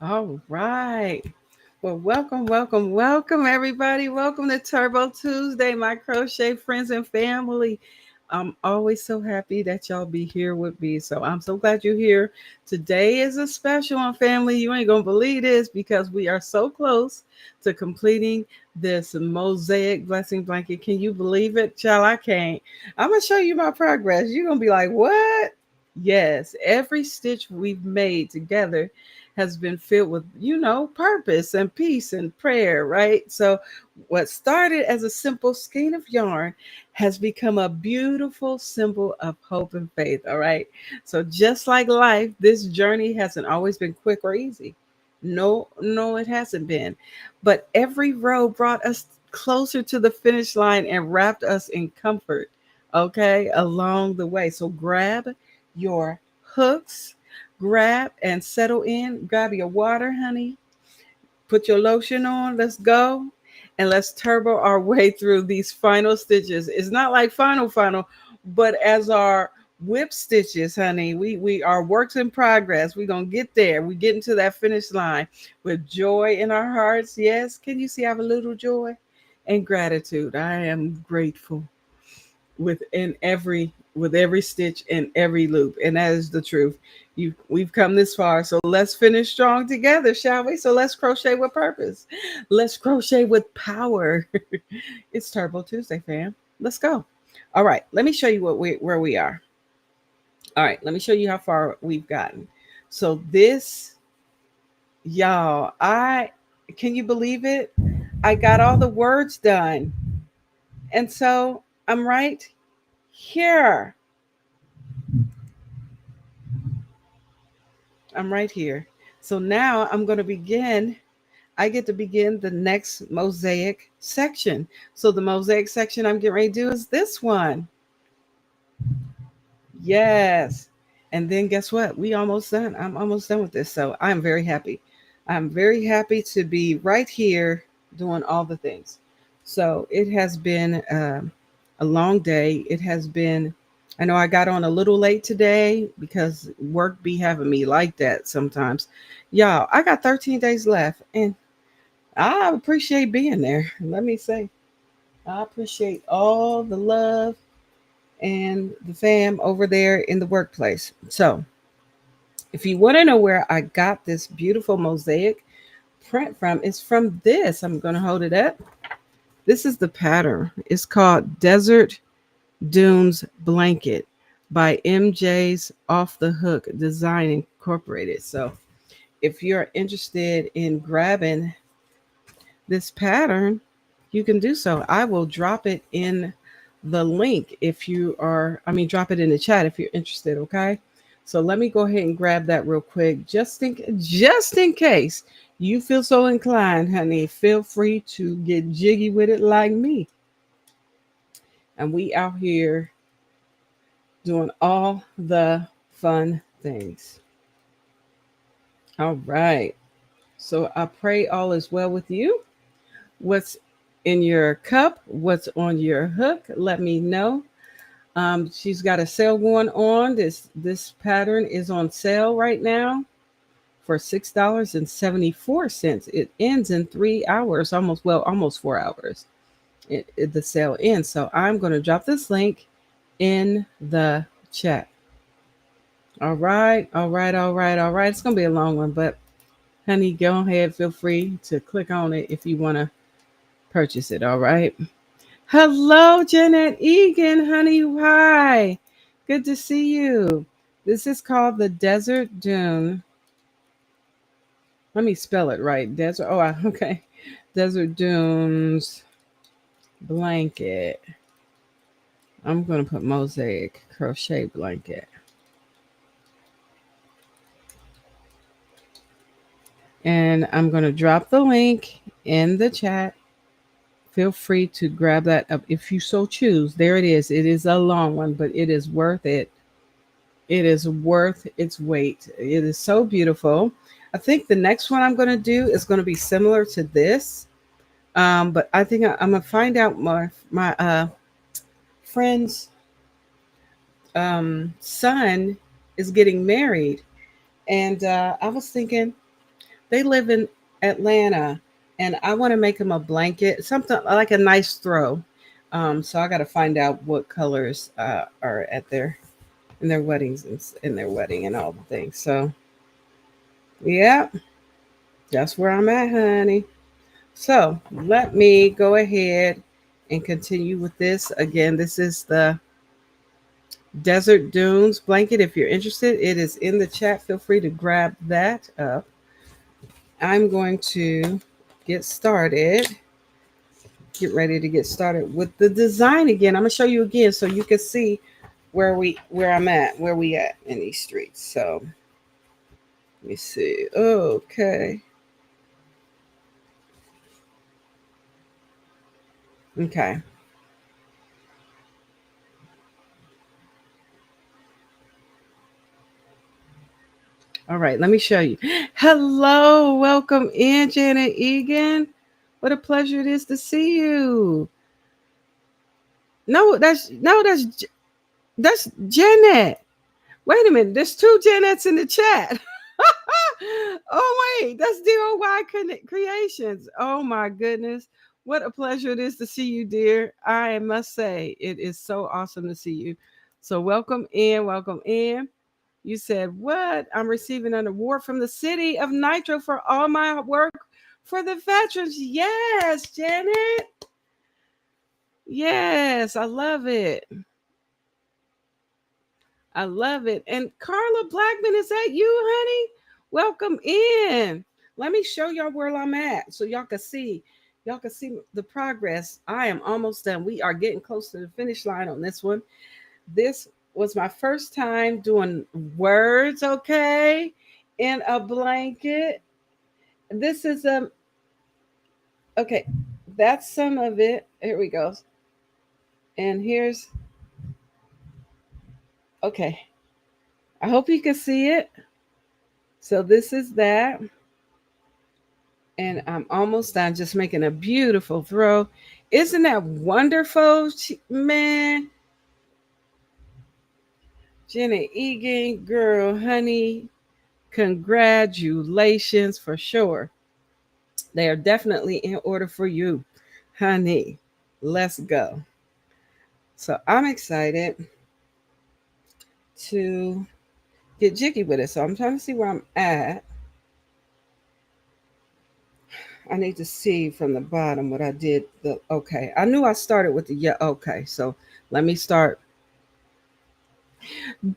All right. Well, welcome, everybody. Welcome to Turbo Tuesday, my crochet friends and family. I'm always so happy that y'all be here with me. So I'm so glad you're here. Today is a special one, family. You ain't gonna believe this because we are so close to completing this mosaic blessing blanket. Can you believe it, child? I can't. I'm gonna show you my progress. You're gonna be like, what? Yes, every stitch we've made together has been filled with, purpose and peace and prayer, right? So, what started as a simple skein of yarn has become a beautiful symbol of hope and faith, all right? So, just like life, this journey hasn't always been quick or easy. No, no, it hasn't been. But every row brought us closer to the finish line and wrapped us in comfort, okay, along the way. So, grab your hooks, grab and settle in. Grab your water, honey. Put your lotion on. Let's go. And let's turbo our way through these final stitches. It's not like final, but as our whip stitches, honey, we are works in progress. We're gonna get there. We get into that finish line with joy in our hearts. Yes, can you see I have a little joy and gratitude? I am grateful with every stitch and every loop, and that is the truth. We've come this far, so let's finish strong together, shall we? So let's crochet with purpose. Let's crochet with power. It's Turbo Tuesday, fam. Let's go. All right, let me show you where we are. All right, let me show you how far we've gotten. So this, y'all, I can you believe it? I got all the words done, and so I'm right here. I'm right here. So now I'm going to begin. I get to begin the next mosaic section. So the mosaic section I'm getting ready to do is this one. Yes. And then guess what? We almost done. I'm almost done with this. So I'm very happy. I'm very happy to be right here doing all the things. So it has been a long day. It has been, I know I got on a little late today because work be having me like that sometimes. Y'all, I got 13 days left and I appreciate being there. Let me say, I appreciate all the love and the fam over there in the workplace. So, if you want to know where I got this beautiful mosaic print from, it's from this. I'm going to hold it up. This is the pattern. It's called Desert Dunes Blanket by MJ's Off the Hook Design Incorporated. So, if you're interested in grabbing this pattern, you can do so. I will drop it in the link if you are, drop it in the chat if you're interested, okay? So let me go ahead and grab that real quick, just in case you feel so inclined, honey. Feel free to get jiggy with it like me. And we out here doing all the fun things. All right. So I pray all is well with you. What's in your cup? What's on your hook? Let me know. She's got a sale going on. This pattern is on sale right now for $6.74. It ends in 3 hours, almost 4 hours. The sale ends. So I'm going to drop this link in the chat. All right, all right, all right, all right. It's going to be a long one, but honey, go ahead. Feel free to click on it if you want to purchase it. All right. Hello, Janet Egan, honey. Hi. Good to see you. This is called the Desert Dune. Let me spell it right. Desert. Oh, okay. Desert Dunes blanket. I'm going to put mosaic crochet blanket. And I'm going to drop the link in the chat. Feel free to grab that up if you so choose. There it is. It is a long one, but it is worth it. It is worth its weight. It is so beautiful. I think the next one I'm going to do is going to be similar to this. But I think I'm going to find out my friend's son is getting married. And I was thinking, They live in Atlanta, and I want to make them a blanket, something like a nice throw. So I got to find out what colors are at their in their weddings and in their wedding and all the things. So yeah, that's where I'm at, honey. So let me go ahead and continue with this. Again, this is the Desert Dunes blanket. If you're interested, it is in the chat. Feel free to grab that up. I'm going to get started. Get ready to get started with the design again. I'm gonna show you again so you can see where I'm at, where we at in these streets. So let me see. Okay. Okay. All right, let me show you. Hello, welcome in, Janet Egan. What a pleasure it is to see you. No, that's Janet. Wait a minute, there's two Janets in the chat. Oh wait, that's DOY Creations. Oh my goodness. What a pleasure it is to see you, dear. I must say, it is so awesome to see you. So welcome in, welcome in. You said, what? I'm receiving an award from the city of Nitro for all my work for the veterans. Yes, Janet. Yes, I love it. I love it. And Carla Blackman, is that you, honey? Welcome in. Let me show y'all where I'm at so y'all can see. Y'all can see the progress. I am almost done. We are getting close to the finish line on this one. This was my first time doing words, okay, in a blanket. This is okay. That's some of it. Here we go. And here's okay. I hope you can see it. So this is that. And I'm almost done, just making a beautiful throw. Isn't that wonderful, man? Jenny Egan, girl, honey, congratulations for sure. They are definitely in order for you, honey. Let's go. So I'm excited to get jiggy with it. So I'm trying to see where I'm at. I need to see from the bottom what I did. Okay. I knew I started with the yeah. Okay. So let me start.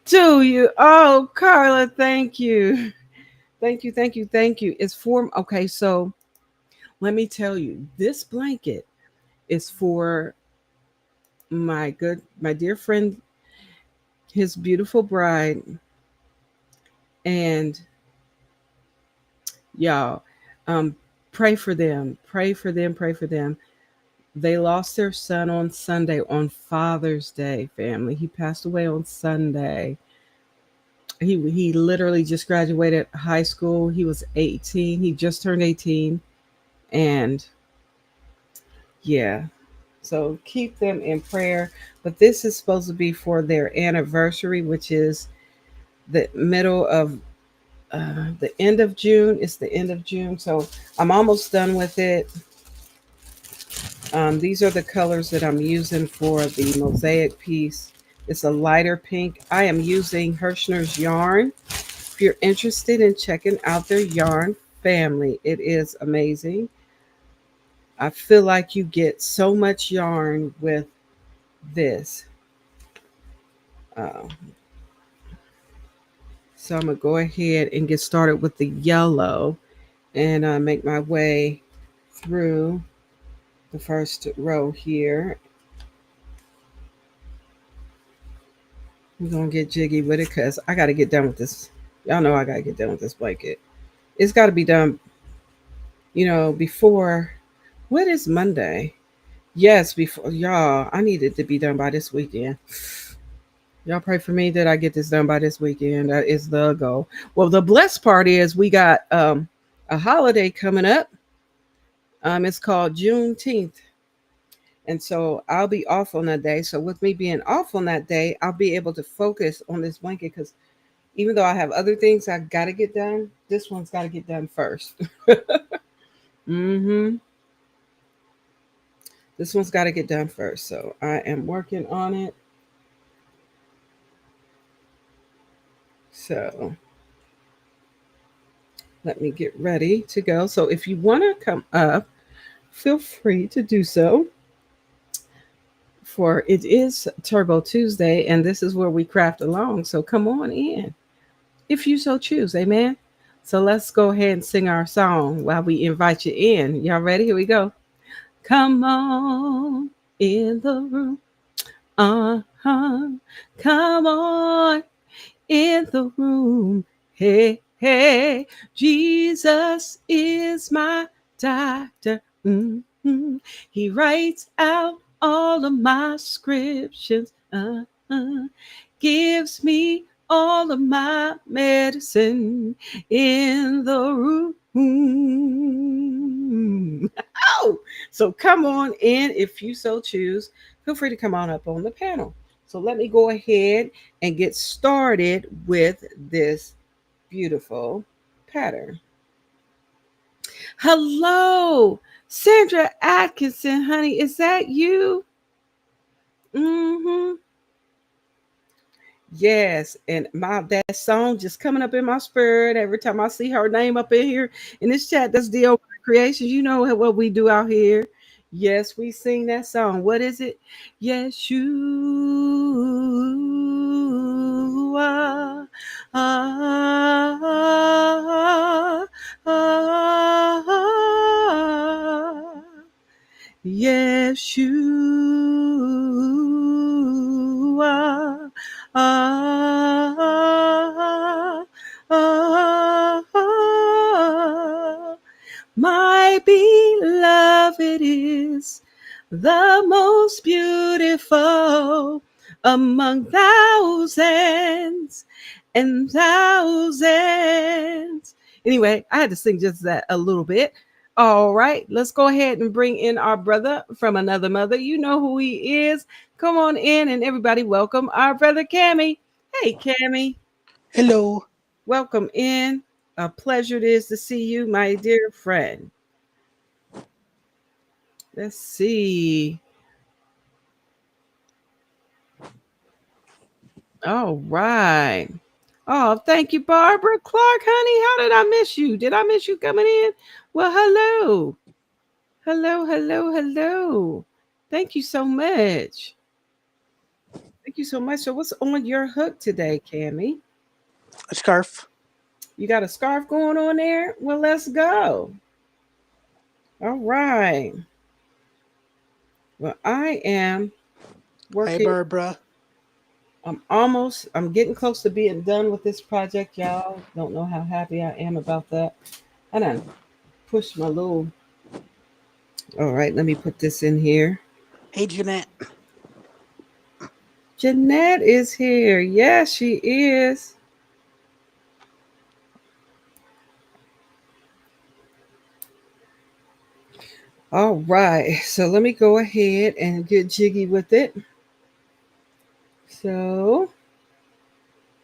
Do you? Oh, Carla, thank you. Thank you. Thank you. Thank you. It's for okay. So let me tell you, this blanket is for my dear friend, his beautiful bride, and y'all, pray for them. Pray for them. Pray for them. They lost their son on Sunday, on Father's Day, family. He passed away on Sunday. He literally just graduated high school. He was 18. He just turned 18. And yeah, so keep them in prayer. But this is supposed to be for their anniversary, which is the middle of the end of June. It's the end of June. So I'm almost done with it. These are the colors that I'm using for the mosaic piece. It's a lighter pink. I am using Herrschners yarn. If you're interested in checking out their yarn family, it is amazing. I feel like you get so much yarn with this. Uh, so I'm going to go ahead and get started with the yellow and make my way through the first row here. I'm gonna get jiggy with it because I gotta get done with this. Y'all know I gotta get done with this blanket. It's gotta be done, before what is Monday? Yes, before y'all, I need it to be done by this weekend. Y'all pray for me that I get this done by this weekend. That is the goal. Well, the blessed part is we got a holiday coming up. It's called Juneteenth. And so I'll be off on that day. So with me being off on that day, I'll be able to focus on this blanket because Even though I have other things I got to get done, this one's got to get done first. Mm-hmm. This one's got to get done first. So I am working on it. So let me get ready to go. So if you want to come up, feel free to do so. For it is Turbo Tuesday, and this is where we craft along. So come on in if you so choose. Amen. So let's go ahead and sing our song while we invite you in. Y'all ready? Here we go. Come on in the room. Uh-huh. Come on in the room. Hey, hey, Jesus is my doctor. Mm-hmm. He writes out all of my scriptures. Gives me all of my medicine in the room. Oh, so come on in if you so choose. Feel free to come on up on the panel. So let me go ahead and get started with this beautiful pattern. Hello, Sandra Atkinson, honey, is that you? Mm-hmm. Yes, and my that song just coming up in my spirit every time I see her name up in here in this chat. That's DO Creations. You know what we do out here. Yes, we sing that song. What is it? Yes, you are. Ah, ah, ah, yes, you are. Ah, ah, ah, my beloved is the most beautiful among thousands and thousands. Anyway, I had to sing just that a little bit. All right, let's go ahead and bring in our brother from another mother. You know who he is. Come on in and everybody welcome our brother Cammy. Hey Cammy, Hello. welcome in. A pleasure it is to see you, my dear friend. Let's see. All right. Oh, thank you, Barbara Clark, honey. How did I miss you? Did I miss you coming in? Well, hello. Hello, hello, hello. Thank you so much. Thank you so much. So, what's on your hook today, Cammy? A scarf. You got a scarf going on there? Well, let's go. All right. Well, I am Hi, working. Barbara. I'm getting close to being done with this project, y'all. Don't know how happy I am about that. I done pushed my little. All right, let me put this in here. Hey, Jeanette. Jeanette is here. Yes, she is. All right, so let me go ahead and get jiggy with it. So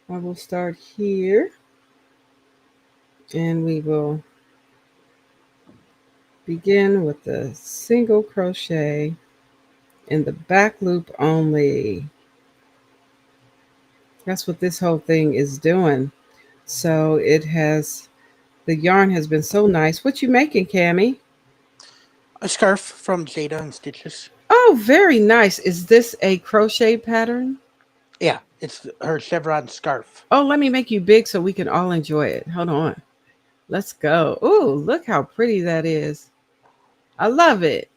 I will start here and we will begin with the single crochet in the back loop only. That's what this whole thing is doing. So the yarn has been so nice. What you making, Cammy? A scarf from Jada and Stitches. Oh, very nice. Is this a crochet pattern? Yeah, it's her chevron scarf. Oh, let me make you big so we can all enjoy it. Hold on. Let's go. Ooh, look how pretty that is. I love it.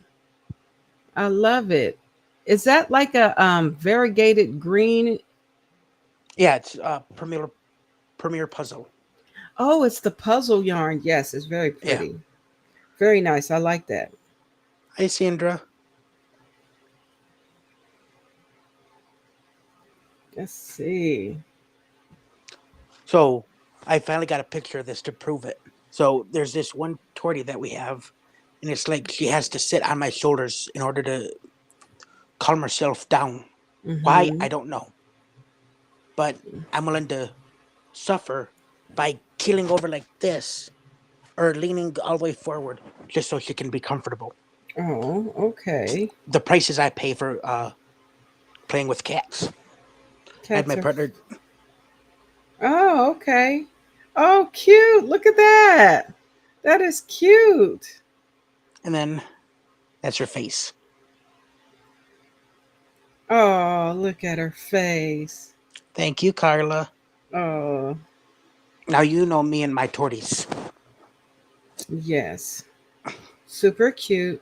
I love it. Is that like a variegated green? Yeah, it's Premier Puzzle. Oh, it's the puzzle yarn. Yes, it's very Yeah. pretty. Very nice. I like that. Hi, Sandra. Let's see. So, I finally got a picture of this to prove it. So, there's this one tortie that we have, and it's like she has to sit on my shoulders in order to calm herself down. Why? Mm-hmm. I don't know. But I'm willing to. suffer by keeling over like this or leaning all the way forward just so she can be comfortable. Oh, okay. The prices I pay for playing with cats. I had Cats my are. partner, Oh, okay. Oh, cute. Look at that. That is cute. and then that's her face. Oh, look at her face. Thank you, Carla. Oh, Now you know me and my torties. yes. Super cute.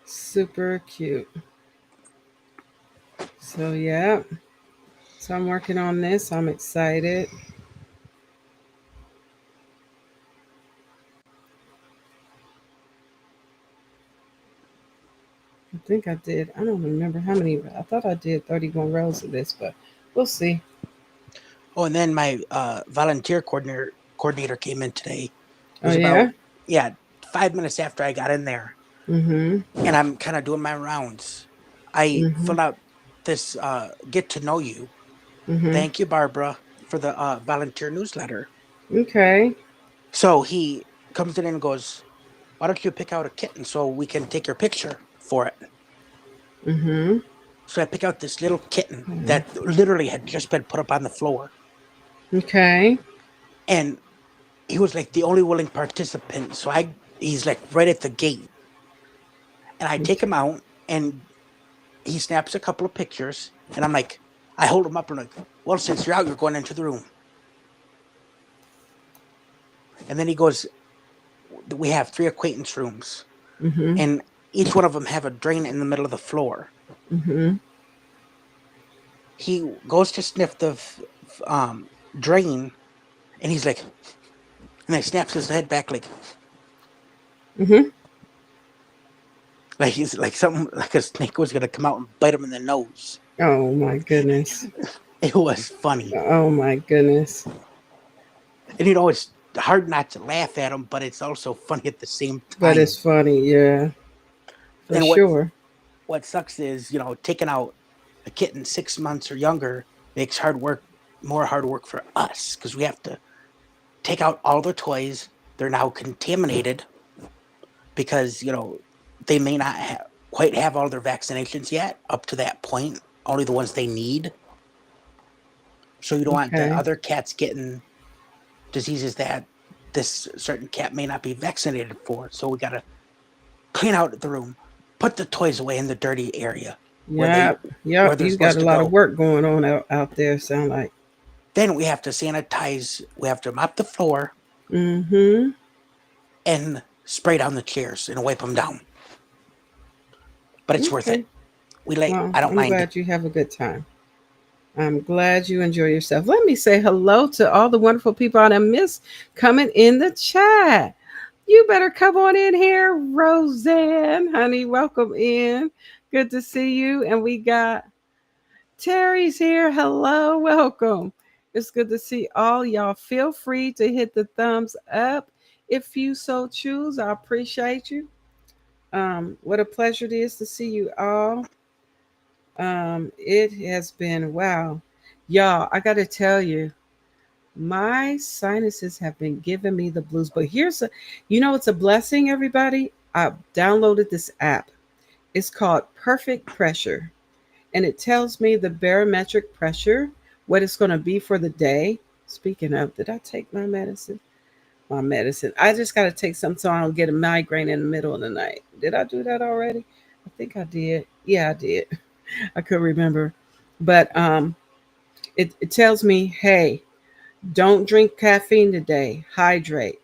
Super cute. So, yeah. So, I'm working on this. I'm excited. I think I did. I don't remember how many. I thought I did 31 rows of this, but we'll see. Oh, and then my volunteer coordinator came in today. It Oh, was yeah? about, yeah, 5 minutes after I got in there, Mm hmm. and I'm kind of doing my rounds. I Mm hmm. filled out this get to know you. Mm hmm. Thank you, Barbara, for the volunteer newsletter. Okay. So he comes in and goes, "Why don't you pick out a kitten so we can take your picture for it?" Mm hmm. So I pick out this little kitten that literally had just been put up on the floor, Okay. and he was like the only willing participant. So he's like right at the gate, and I take him out, and he snaps a couple of pictures, and I'm like, I hold him up and I'm like, well, since you're out, you're going into the room. And then he goes, we have 3 acquaintance rooms, Mm hmm. and each one of them have a drain in the middle of the floor. Mm hmm. He goes to sniff the drain, and he's like, and then snaps his head back Mm hmm. like he's like something like a snake was gonna come out and bite him in the nose. Oh, my goodness. It was funny, Oh, my goodness. and you know it's hard not to laugh at him, but it's also funny at the same But it's time. funny. Yeah, for And sure. what sucks is, taking out a kitten 6 months or younger makes more hard work for us because we have to take out all their toys. They're now contaminated because they may not quite have all their vaccinations yet up to that point. Only the ones they need. So you don't want the Okay. other cats getting diseases that this certain cat may not be vaccinated for. So we gotta clean out the room, put the toys away in the dirty area where they Yep. Yep. where they're You got supposed a to lot of go. work going on out there, sound like. Then we have to sanitize. We have to mop the floor Mm-hmm. and spray down the chairs and wipe them down. But it's worth Okay. it. We like. Well, I don't I'm mind. glad you have a good time. I'm glad you enjoy yourself. Let me say hello to all the wonderful people I miss coming in the chat. You better come on in here, Roseanne, honey. Welcome in. Good to see you. And we got Terry's here. Hello, welcome. It's good to see all y'all. Feel free to hit the thumbs up if you so choose. I appreciate you. What a pleasure it is to see you all. It has been wow, y'all. I got to tell you, my sinuses have been giving me the blues. But it's a blessing, everybody. I downloaded this app. It's called Perfect Pressure, and it tells me the barometric pressure, what it's going to be for the day. Speaking of, did I take my medicine? My medicine. I just got to take some so I don't get a migraine in the middle of the night. Did I do that already? I think I did. Yeah, I did. I could remember. But it tells me, hey, don't drink caffeine today. Hydrate.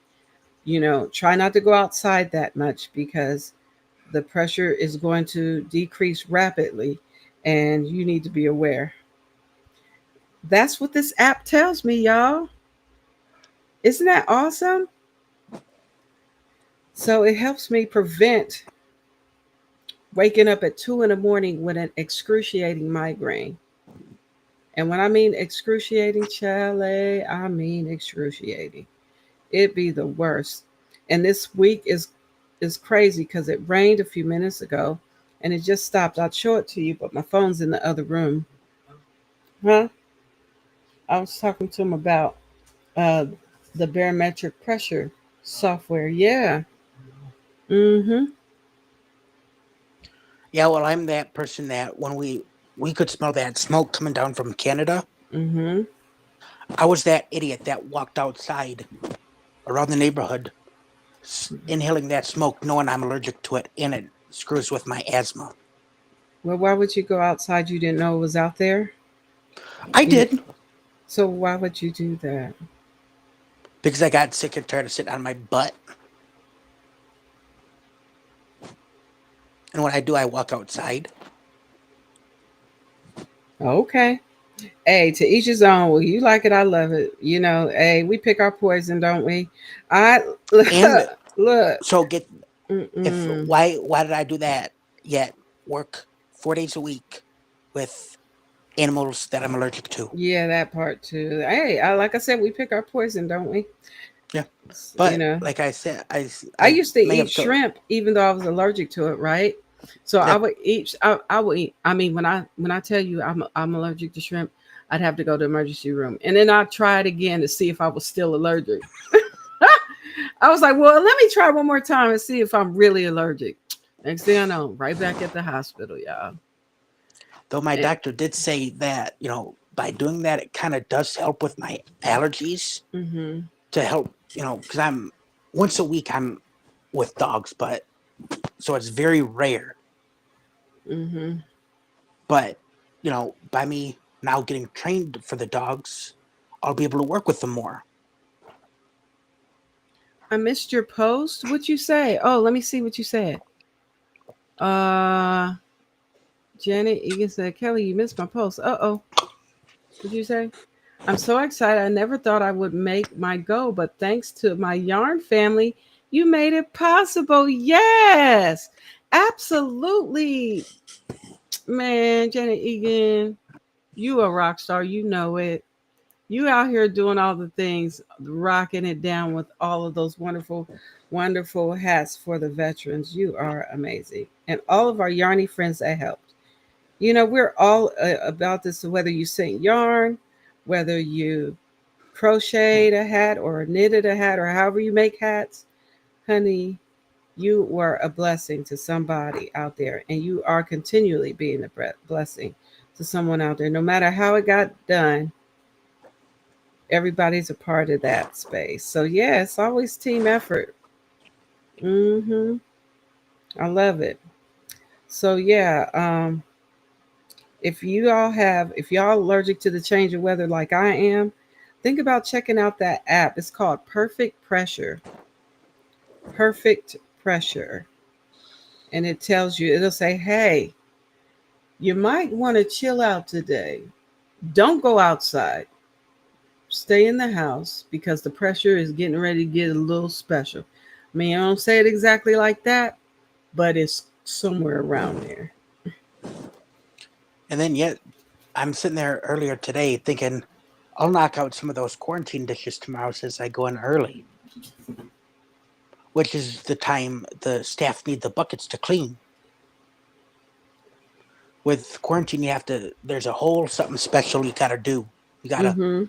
Try not to go outside that much because the pressure is going to decrease rapidly and you need to be aware. That's what this app tells me, y'all. Isn't that awesome? So it helps me prevent waking up at 2 in the morning with an excruciating migraine. And when I mean excruciating, Chalet, I mean excruciating. It be the worst. And this week is crazy because it rained a few minutes ago and it just stopped. I'll show it to you, but my phone's in the other room. Huh? I was talking to him about uh, the barometric pressure software. Yeah. Mm-hmm. Yeah, well, I'm that person that when we could smell that smoke coming down from Canada. Mm-hmm. I was that idiot that walked outside around the neighborhood, inhaling that smoke, knowing I'm allergic to it, and it screws with my asthma. Well, why would you go outside? You didn't know it was out there. I You did so why would you do that? because I got sick and tired of sitting on my butt, and when I do, I walk outside. Okay. Hey, to each his own. Well, you like it, I love it. You know, hey, we pick our poison, don't we? I And look. so get if Mm-mm. why did I do that? Yet work 4 days a week with animals that I'm allergic to. Yeah, that part too. Hey, like I said, we pick our poison, don't we? Yeah, You but know, like I said, I I used to may eat have told. shrimp even though I was allergic to it, right? So I Yeah, would eat. I would eat. I mean, when I tell you I'm allergic to shrimp, I'd have to go to the emergency room, and then I'd try it again to see if I was still allergic. I was like, well, let me try one more time and see if I'm really allergic. Next thing I know, right back at the hospital, y'all. though my And, doctor did say that by doing that it kind of does help with my allergies mm-hmm, to help because I'm once a week I'm with dogs, but so it's very rare. mm-hmm. But by me now getting trained for the dogs, I'll be able to work with them more. I missed your post. What you say? Oh, let me see what you said. Uh, Janet Egan said, Kelly, you missed my post. Uh-oh. What'd you say? I'm so excited. I never thought I would make my goal, but thanks to my yarn family, you made it possible. Yes, absolutely. Man, Janet Egan, you a rock star. You know it. You out here doing all the things, rocking it down with all of those wonderful, wonderful hats for the veterans. You are amazing. And all of our yarny friends that helped. You know, we're all about this, whether you sing yarn, whether you crocheted a hat or knitted a hat or however you make hats, honey, you were a blessing to somebody out there. And you are continually being a blessing to someone out there. No matter how it got done, everybody's a part of that space. So, yeah, it's always team effort. Hmm. I love it. So, yeah, if y'all allergic to the change of weather like I am, think about checking out that app. It's called Perfect Pressure. Perfect Pressure. And it tells you, it'll say, hey, you might want to chill out today. Don't go outside. Stay in the house because the pressure is getting ready to get a little special. I mean, I don't say it exactly like that, but it's somewhere around there. And then yet I'm sitting there earlier today thinking I'll knock out some of those quarantine dishes tomorrow since I go in early, which is the time the staff need the buckets to clean. With quarantine, there's a whole something special you gotta do. You gotta Mm-hmm.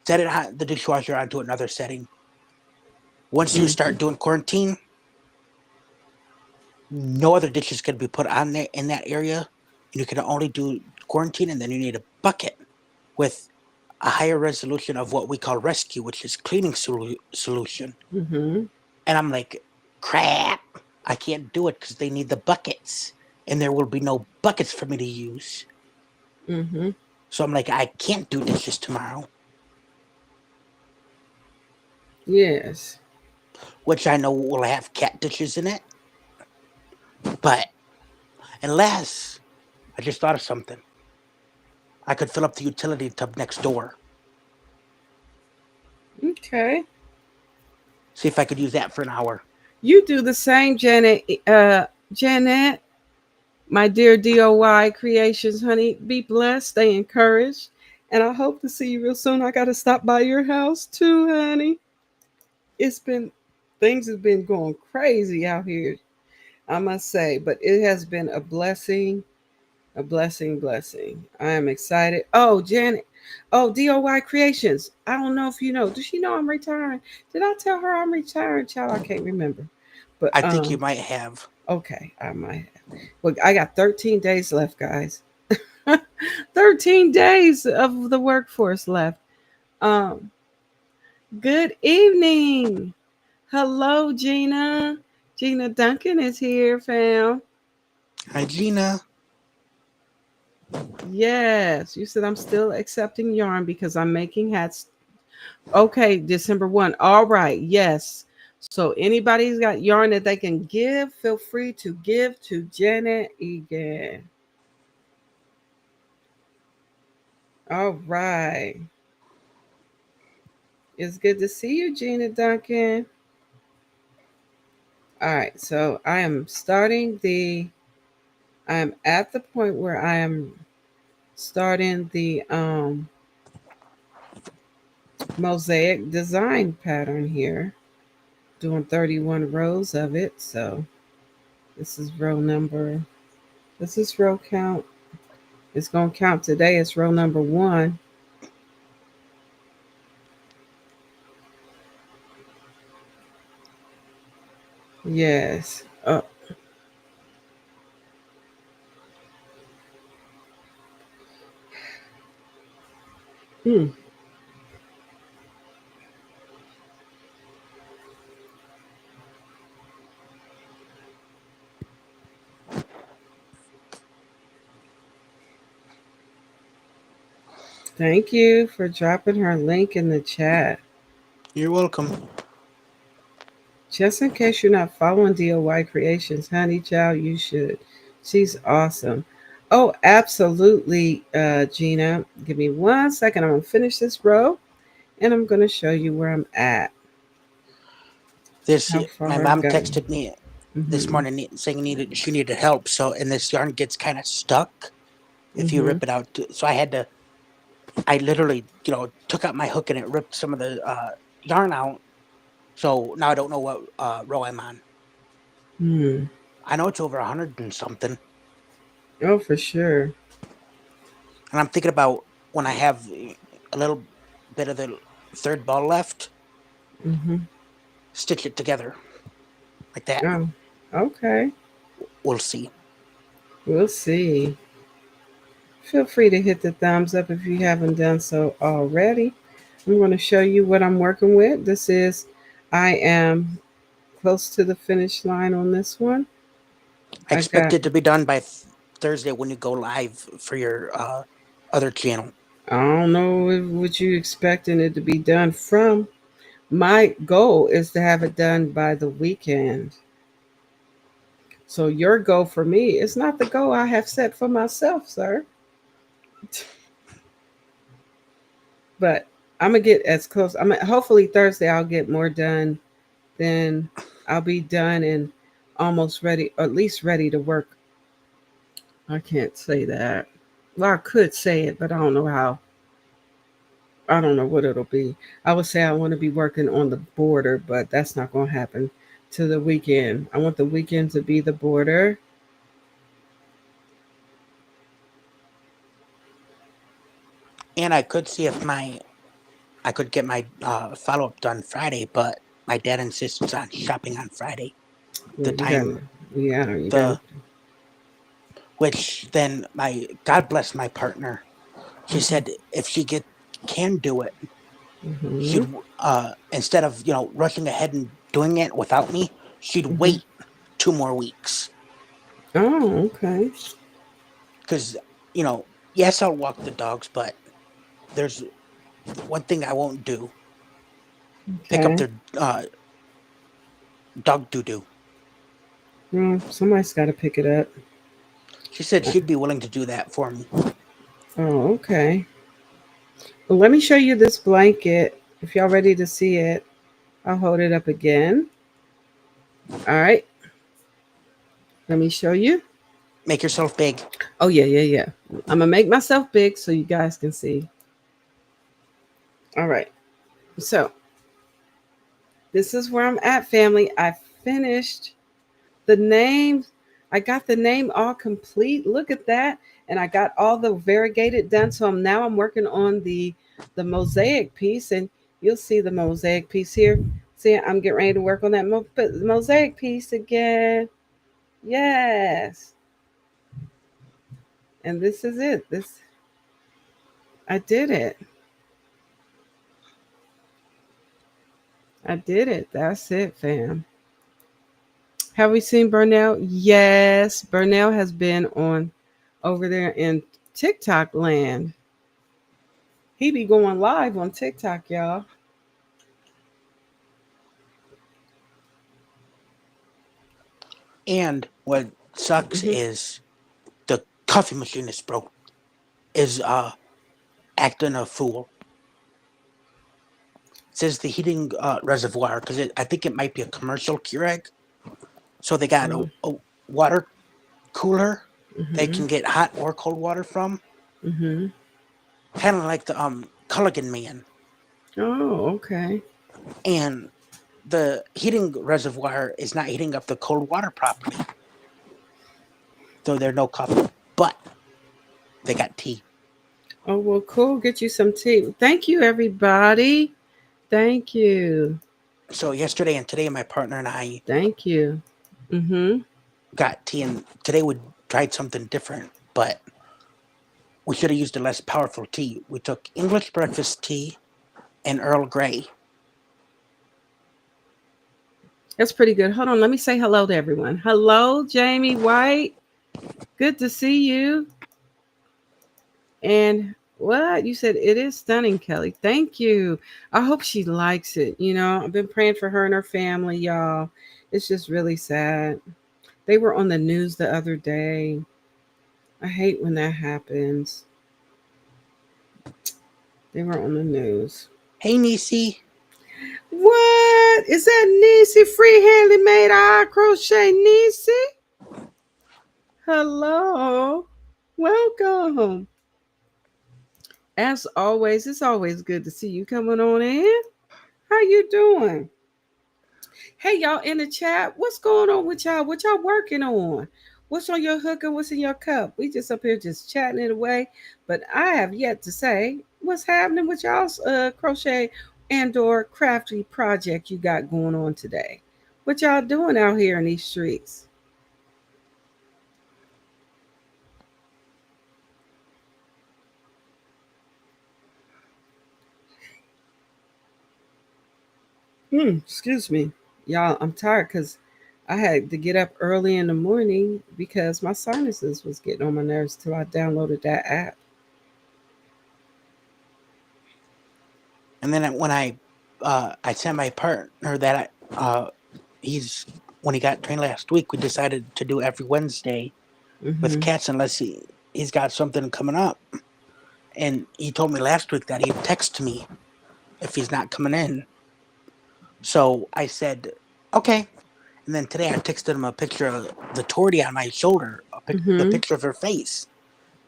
set the dishwasher onto another setting. Once you start doing quarantine, no other dishes can be put on there in that area. And you can only do quarantine, and then you need a bucket with a higher resolution of what we call rescue, which is cleaning solution. Mm-hmm. And I'm like, crap, I can't do it because they need the buckets, and there will be no buckets for me to use. Mm-hmm. So I'm like, I can't do dishes tomorrow, Yes. which I know will have cat dishes in it. But unless I just thought of something, I could fill up the utility tub next door. Okay. See if I could use that for an hour. You do the same, Janet. Janet, my dear DOY creations, honey. Be blessed. Stay encouraged. And I hope to see you real soon. I got to stop by your house too, honey. It's been, things have been going crazy out here, I must say. But it has been a blessing A blessing, blessing. I am excited. Oh, Janet. Oh, DOY Creations. I don't know if you know. Does she know I'm retiring? Did I tell her I'm retiring, child? I can't remember. But I think you might have. okay, I might have. Well, I got 13 days left, guys. 13 days of the workforce left. Um, Good evening. Hello, Gina. Gina Duncan is here, fam. Hi, Gina. Yes, you said I'm still accepting yarn because I'm making hats. Okay, December 1. All right, yes. So anybody's got yarn that they can give, feel free to give to Janet Egan. All right. It's good to see you, Gina Duncan. All right, so I am at the point where I am starting the mosaic design pattern here, doing 31 rows of it. So this is row count. It's going to count today. It's row number 1. Yes. Hmm. Thank you for dropping her link in the chat. You're welcome. Just in case you're not following DOY Creations, honey child, you should. She's awesome. Oh, absolutely, Gina. Give me 1 second. I'm going to finish this row and I'm going to show you where I'm at, This how my far I've mom gotten. texted me this Hmm. morning saying she needed help. So and this yarn gets kind of stuck if you Hmm. rip it out. So I literally took out my hook and it ripped some of the yarn out. So now I don't know what row I'm on. Hmm. I know it's over 100 and something, Oh, for sure. and I'm thinking about when I have a little bit of the third ball left, Hmm. stitch it together like that. Oh, okay. We'll see. We'll see. Feel free to hit the thumbs up if you haven't done so already. I'm going to show you what I'm working with. I am close to the finish line on this one. I I expect got, it to be done by Thursday when you go live for your other channel. I don't know what you expecting it to be done from. My goal is to have it done by the weekend. So your goal for me is not the goal I have set for myself, sir. But I'm gonna get as close. Hopefully Thursday I'll get more done. Then I'll be done and almost ready, or at least ready to work. I can't say that. Well, I could say it, but I don't know how. I don't know what it'll be. I would say I want to be working on the border, but that's not going to happen to the weekend. I want the weekend to be the border. And I could see if I could get my follow up done Friday, but my dad insists on shopping on Friday. Yeah, The you got time to. Yeah, you got the which then my God bless my partner. She to. said if she can do it, Hmm. she'd instead of rushing ahead and doing it without me, she'd Hmm. wait 2 more weeks Oh, okay. because yes, I'll walk the dogs, but there's one thing I won't do: pick up Okay. their dog doo doo. Well, somebody's got to pick it up. She said Uh, she'd be willing to do that for me. Oh, okay. Well, let me show you this blanket. If y'all ready to see it, I'll hold it up again. All right. Let me show you. Make yourself big. Oh, yeah, yeah, yeah. I'm going to make myself big so you guys can see. All right. So this is where I'm at, family. I finished the name. I got the name all complete. Look at that. and I got all the variegated done. So I'm working on the mosaic piece, and you'll see the mosaic piece here. See, I'm getting ready to work on that mosaic piece again. Yes, and this is it. This I did it. I did it. That's it, fam. Have we seen Burnell? Yes, Burnell has been on over there in TikTok land. He be going live on TikTok, y'all. And what sucks Hmm. is the coffee machine is broke. Is acting a fool. It says the heating reservoir because I think it might be a commercial Keurig. So they got Oh. a water cooler they Mhm. can get hot or cold water from, Mhm. kind of like the Culligan man. Oh, okay. And the heating reservoir is not heating up the cold water properly, so there's no coffee. But they got tea. Oh, well, cool. Get you some tea. Thank you, everybody. Thank you. So yesterday and today, my partner and I Thank you. Mhm. got tea, and today we tried something different, but we should have used a less powerful tea. We took English breakfast tea and Earl Grey. That's pretty good. Hold on. Let me say hello to everyone. Hello, Jamie White. Good to see you. And what you said, it is stunning, Kelly. Thank you. I hope she likes it. I've been praying for her and her family, y'all. It's just really sad. They were on the news the other day. I hate when that happens. They were on the news. Hey, Nisi. What? Is that Niecy free-handly made eye crochet Niecy? Hello. Welcome. As always, it's always good to see you coming on in. How you doing? Hey, y'all in the chat, what's going on with y'all? What y'all working on? What's on your hook and what's in your cup? We just up here just chatting it away, but I have yet to say what's happening with y'all's crochet and/or crafty project you got going on today. What y'all doing out here in these streets? Excuse me, y'all. I'm tired because I had to get up early in the morning because my sinuses was getting on my nerves till I downloaded that app. And then when I sent my partner that he's when he got trained last week, we decided to do every Wednesday with Mm-hmm. cats unless he's got something coming up. And he told me last week that he'd text me if he's not coming in. So I said, okay. And then today I texted him a picture of the tortie on my shoulder, the Mm-hmm. picture of her face.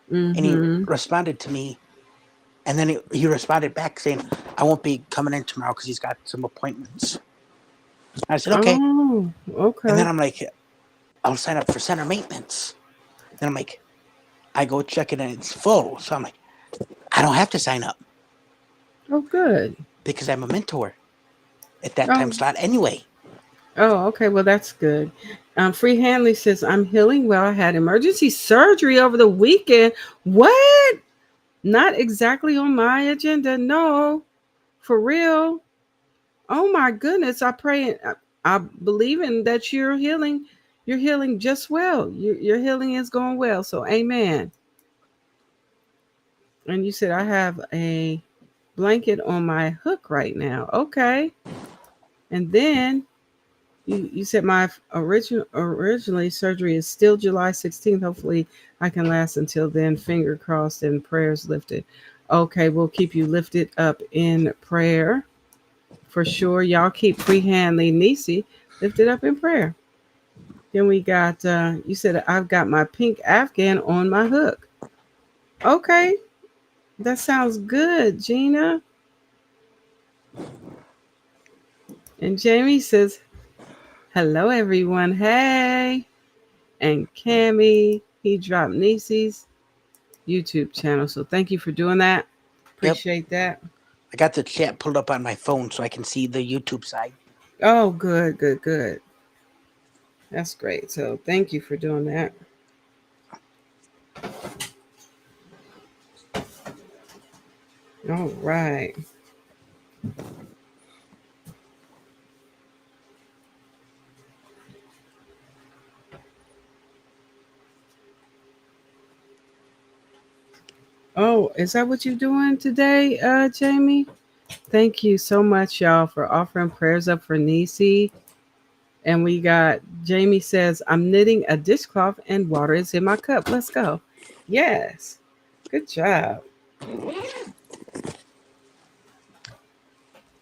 And he Mm-hmm. responded to me. And then he responded back saying, I won't be coming in tomorrow because he's got some appointments. I said, okay. Oh, And okay. then I'm like, I'll sign up for center maintenance. Then I'm like, I go check it and it's full. So I'm like, I don't have to sign up Oh, good. because I'm a mentor at that Oh, time slot anyway. oh, okay. Well, that's good. Free Hanley says, I'm healing well. I had emergency surgery over the weekend. What? Not exactly on my agenda. No, for real. Oh my goodness. I believe in that you're healing. You're healing just well. Your healing is going well. So, amen. And you said, I have a blanket on my hook right now. Okay. And then you said my originally surgery is still July 16th. Hopefully I can last until then. Finger crossed and prayers lifted. Okay, we'll keep you lifted up in prayer for sure. Y'all keep Freehandly Nisi lifted up in prayer. Then we got you said I've got my pink Afghan on my hook. Okay, that sounds good, Gina. And Jamie says, hello everyone. Hey. And Cammy, he dropped Nisi's. YouTube channel. So thank you for doing that. Yep. Appreciate that. I got the chat pulled up on my phone so I can see the YouTube side. Oh, good, good, good. That's great. So thank you for doing that. All right. Oh, is that what you're doing today, Jamie? Thank you so much, y'all, for offering prayers up for Nisi. And we got Jamie says, I'm knitting a dishcloth and water is in my cup. Let's go. Yes. Good job.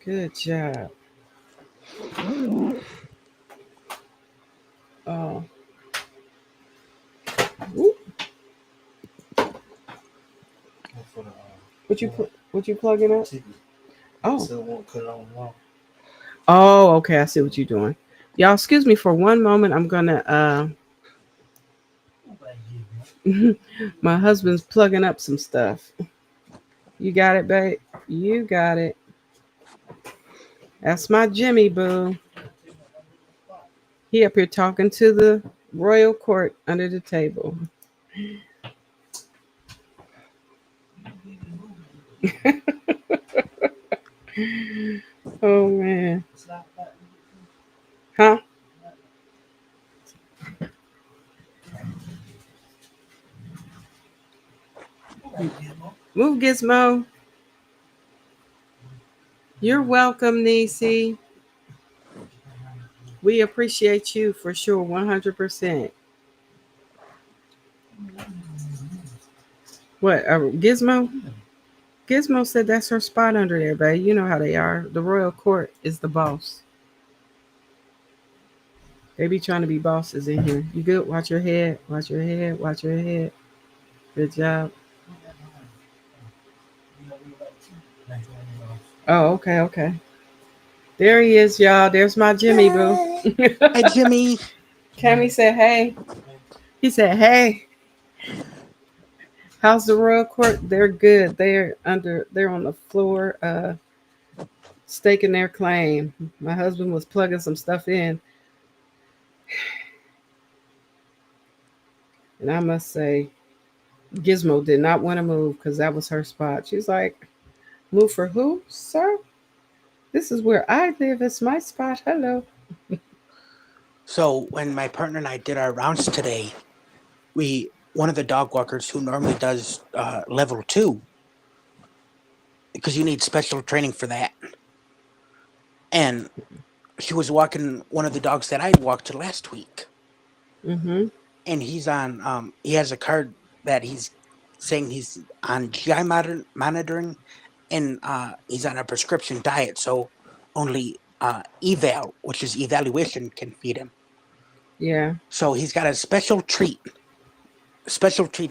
Good job. Oh. Whoop. What you plugging up? Oh. Oh, okay. I see what you're doing. Y'all, excuse me for one moment. I'm gonna my husband's plugging up some stuff. You got it, babe. You got it. That's my Jimmy boo. He up here talking to the royal court under the table. Oh man. Huh? Move Gizmo. You're welcome, Nisi. We appreciate you for sure, 100%. What, Gizmo? Gizmo said that's her spot under there, babe. You know how they are. The royal court is the boss. They be trying to be bosses in here. You good? Watch your head. Watch your head. Watch your head. Good job. Oh, okay, okay. There he is, y'all. There's my Jimmy boo. Hi, Jimmy. Cammy said, hey. He said, hey. How's the royal court? They're good. They're on the floor, staking their claim. My husband was plugging some stuff in. And I must say, Gizmo did not want to move because that was her spot. She's like, move for who, sir? This is where I live. It's my spot. Hello. So when my partner and I did our rounds today, one of the dog walkers who normally does level 2, because you need special training for that, and she was walking one of the dogs that I walked last week, Mm-hmm. and he's on. He has a card that he's saying he's on GI monitoring, and he's on a prescription diet, so only eval, which is evaluation, can feed him. Yeah. So he's got a special treats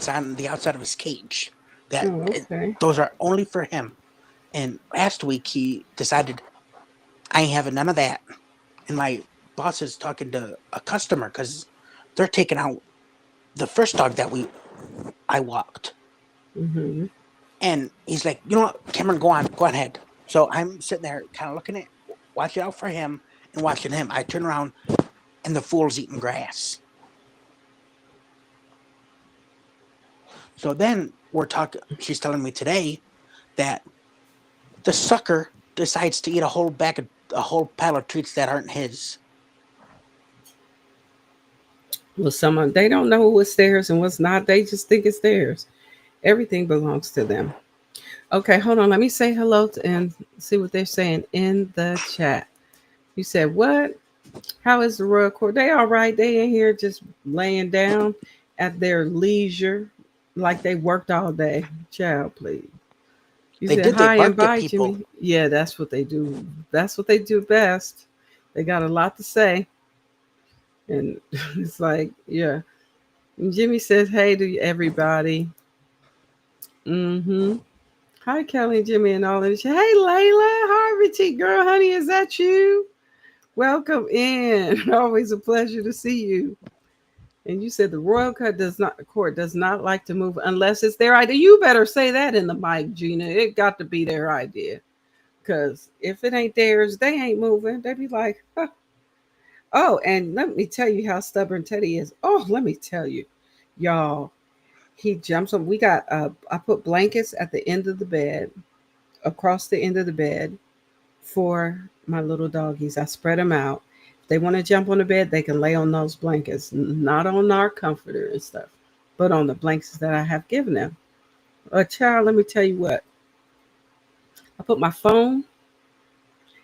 on the outside of his cage that Oh, okay. those are only for him. And last week he decided I ain't having none of that. And my boss is talking to a customer because they're taking out the first dog that I walked. Mm-hmm. And he's like, you know what, Cameron, go ahead. So I'm sitting there kind of looking at, watching out for him and watching him. I turn around and the fool's eating grass. So then she's telling me today that the sucker decides to eat a whole pile of treats that aren't his. Well, someone they don't know what's theirs and what's not. They just think it's theirs. Everything belongs to them. Okay, hold on. Let me say hello and see what they're saying in the chat. You said what? How is the royal court? They all right. They in here just laying down at their leisure, like they worked all day. Child, please. You They said did. They hi and barked at bye, Jimmy. people. Yeah, that's what they do. That's what they do best. They got a lot to say, and it's like, yeah. And Jimmy says hey to everybody. Mm-hmm. Hi, Kelly and Jimmy and all of this. Hey, Layla, Harvey, girl, honey, is that you? Welcome in. Always a pleasure to see you. And you said the royal court does not like to move unless it's their idea. You better say that in the mic, Gina. It got to be their idea. Because if it ain't theirs, they ain't moving. They be like, huh. Oh, and let me tell you how stubborn Teddy is. Oh, let me tell you, y'all. He jumps on. I put blankets at the end of the bed, across the end of the bed for my little doggies. I spread them out. If they want to jump on the bed, they can lay on those blankets, not on our comforter and stuff, but on the blankets that I have given them. A child, let me tell you what. I put my phone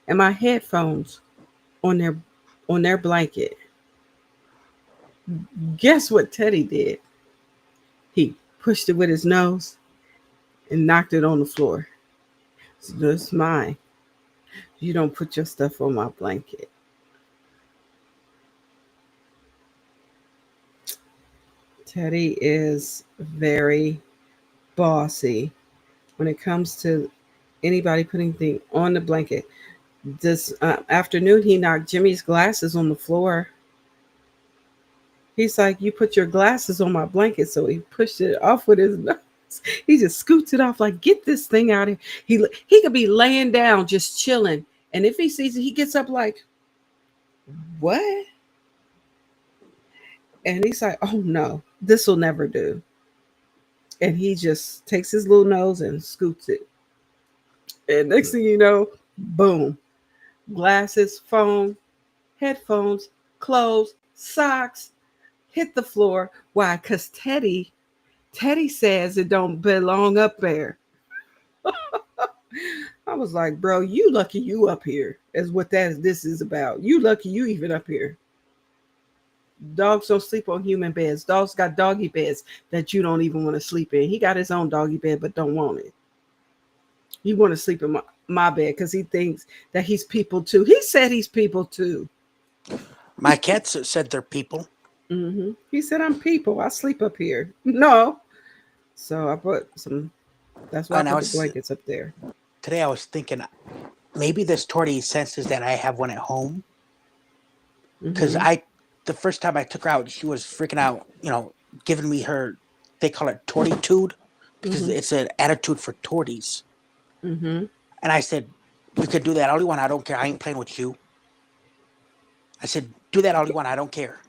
and my headphones on their blanket. Guess what Teddy did? He pushed it with his nose and knocked it on the floor. So that's mine. You don't put your stuff on my blanket. Teddy is very bossy when it comes to anybody putting things on the blanket. This afternoon, he knocked Jimmy's glasses on the floor. He's like, "You put your glasses on my blanket," so he pushed it off with his nose. He just scoots it off, like, "Get this thing out of here." He could be laying down, just chilling, and if he sees it, he gets up like, "What?" And he's like, "Oh no, this will never do." And he just takes his little nose and scoots it. And next thing you know, boom, glasses, phone, headphones, clothes, socks hit the floor. Why? Because Teddy says it don't belong up there. I was like, bro, you lucky you up here is what this is about. You lucky you even up here. Dogs don't sleep on human beds. Dogs got doggy beds that you don't even want to sleep in. He got his own doggy bed but don't want it. He want to sleep in my bed because he thinks that he's people too. He said he's people too. My cats said they're people. He said, I'm people. I sleep up here. No. So I put some, that's why I And I put the was blankets up there. today I was thinking maybe this tortie senses that I have one at home because Mm-hmm. the first time I took her out, she was freaking out, giving me her, they call it tortitude because Mm-hmm. it's an attitude for torties. Mm-hmm. And I said, you could do that all you want. I don't care. I ain't playing with you. I said, do that all you want. I don't care.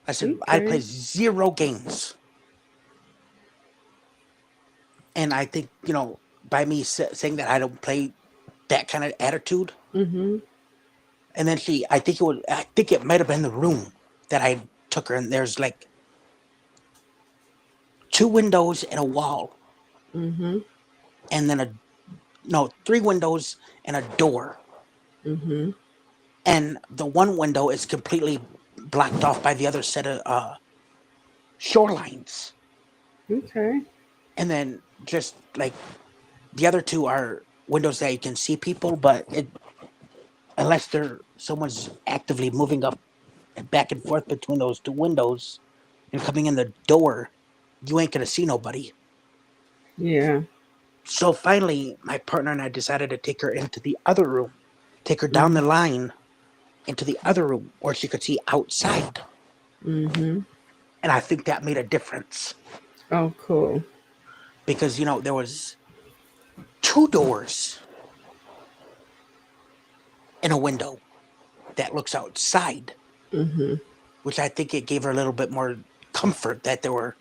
I said, I play Okay. 0 games. And I think, by me saying that I don't play that kind of attitude. Mm-hmm. And then I think it might have been the room that I took her in. There's like 2 windows and a wall. Mm-hmm. And then no, 3 windows and a door. Mm-hmm. And the one window is completely blocked off by the other set of shorelines. Okay. And then just like the other 2 are windows that you can see people, but unless someone's actively moving up and back and forth between those 2 windows and coming in the door, you ain't gonna see nobody. Yeah. So finally, my partner and I decided to take her into the other room, take her down Mm-hmm. the line into the other room where she could see outside. Mm-hmm. And I think that made a difference Oh, cool. because there was 2 doors and a window that looks outside, Mm-hmm. which I think it gave her a little bit more comfort that there were.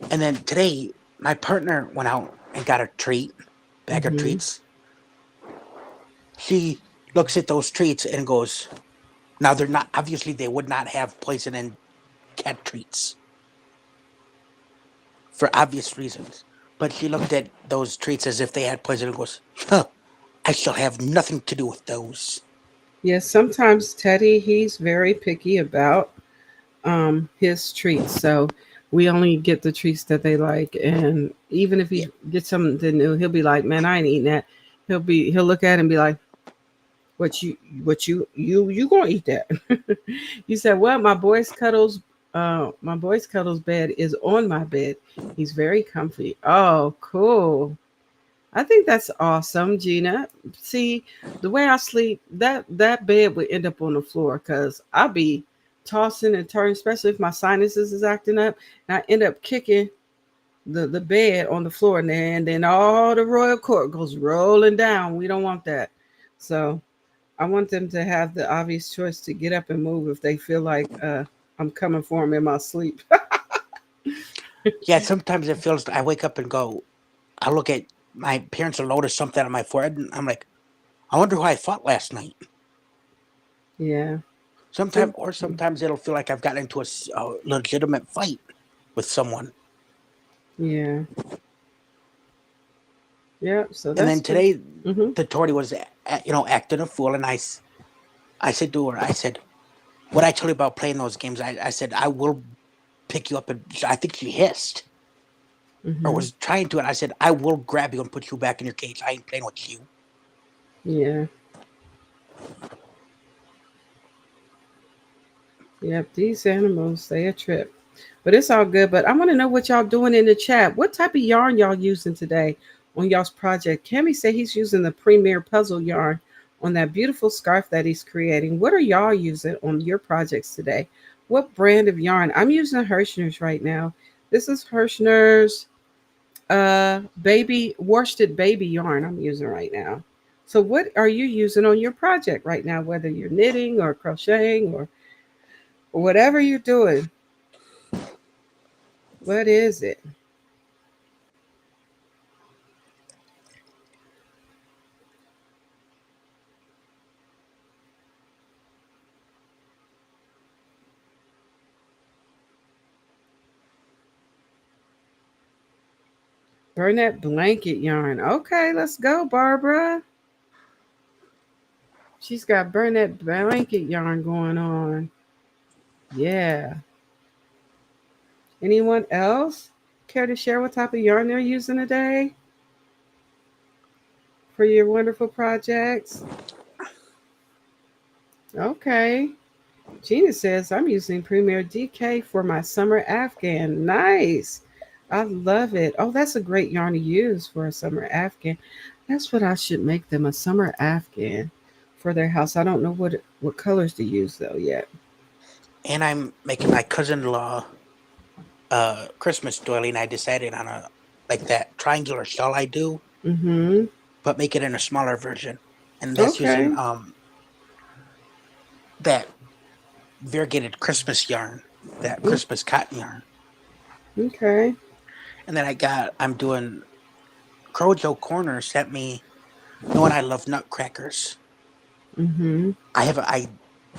And then today, my partner went out and got a bag of Mm-hmm. treats. She looks at those treats and goes, now they're not, obviously they would not have poison in cat treats for obvious reasons. But she looked at those treats as if they had poison and goes, huh, I shall have nothing to do with those. Yes, sometimes Teddy, he's very picky about his treats. So we only get the treats that they like. And even if Yeah, he gets something new, he'll be like, "Man, I ain't eating that." He'll look at it and be like, "What you gonna eat that?" You said, "Well, my boy's cuddles bed is on my bed. He's very comfy." Oh, cool. I think that's awesome, Gina. See, the way I sleep, that bed would end up on the floor because I'll be tossing and turning, especially if my sinuses is acting up, and I end up kicking the bed on the floor, and then all the royal court goes rolling down. We don't want that. So I want them to have the obvious choice to get up and move if they feel like I'm coming for them in my sleep. Yeah, sometimes it feels I wake up and go, I look at my parents will notice something on my forehead, and I'm like, I wonder who I fought last night. Yeah. Sometimes, Some, or sometimes it'll feel like I've gotten into a legitimate fight with someone. yeah. Yeah. So And that's then pretty. today, Mhm. the Tori was, acting a fool, and I said to her, I said, "What I told you about playing those games, I said I will pick you up," and I think she hissed or Mhm. was trying to, and I said, "I will grab you and put you back in your cage. I ain't playing with you." Yeah. Yep. These animals, they a trip. But it's all good. But I want to know what y'all doing in the chat. What type of yarn y'all using today on y'all's project? Cammy said he's using the Premier Puzzle yarn on that beautiful scarf that he's creating. What are y'all using on your projects today? What brand of yarn? I'm using Herrschners right now. This is Herrschners baby worsted baby yarn I'm using right now. So what are you using on your project right now, whether you're knitting or crocheting or whatever you're doing? What is it? Burnett blanket yarn. Okay, let's go, Barbara. She's got Burnett blanket yarn going on. Yeah. Anyone else care to share what type of yarn they're using today for your wonderful projects? Okay. Gina says, I'm using Premier DK for my summer Afghan. Nice. I love it. Oh, that's a great yarn to use for a summer Afghan. That's what I should make them, a summer Afghan for their house. I don't know what colors to use though yet. And I'm making my cousin-in-law Christmas doily, and I decided on a like that triangular shell I do, Mm-hmm. but make it in a smaller version. And that's using Okay. that variegated Christmas yarn, that Mm, Christmas cotton yarn. okay. And then I'm doing Crojo Corner sent me, knowing I love nutcrackers. Mm-hmm. I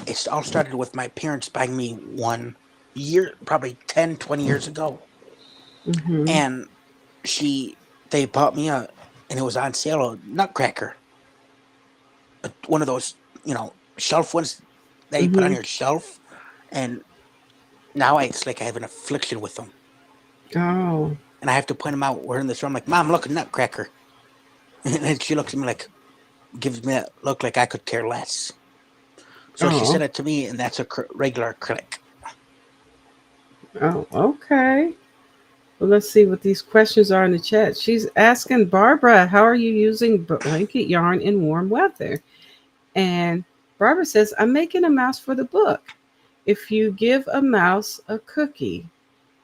It's all started with my parents buying me one year, probably 10, 20 years ago. Mm-hmm. And she, they bought me and it was on sale, a nutcracker, one of those, shelf ones that you put on Mm-hmm. your shelf. And now it's like I have an affliction with them. Oh. And I have to point them out. We're in this room, I'm like, Mom, look, a nutcracker. And then she looks at me like, gives me that look like I could care less. So she Oh. sent it to me, and that's a regular acrylic. Oh. Okay. Well, let's see what these questions are in the chat. She's asking Barbara, how are you using blanket yarn in warm weather? And Barbara says, I'm making a mouse for the book. If you give a mouse a cookie,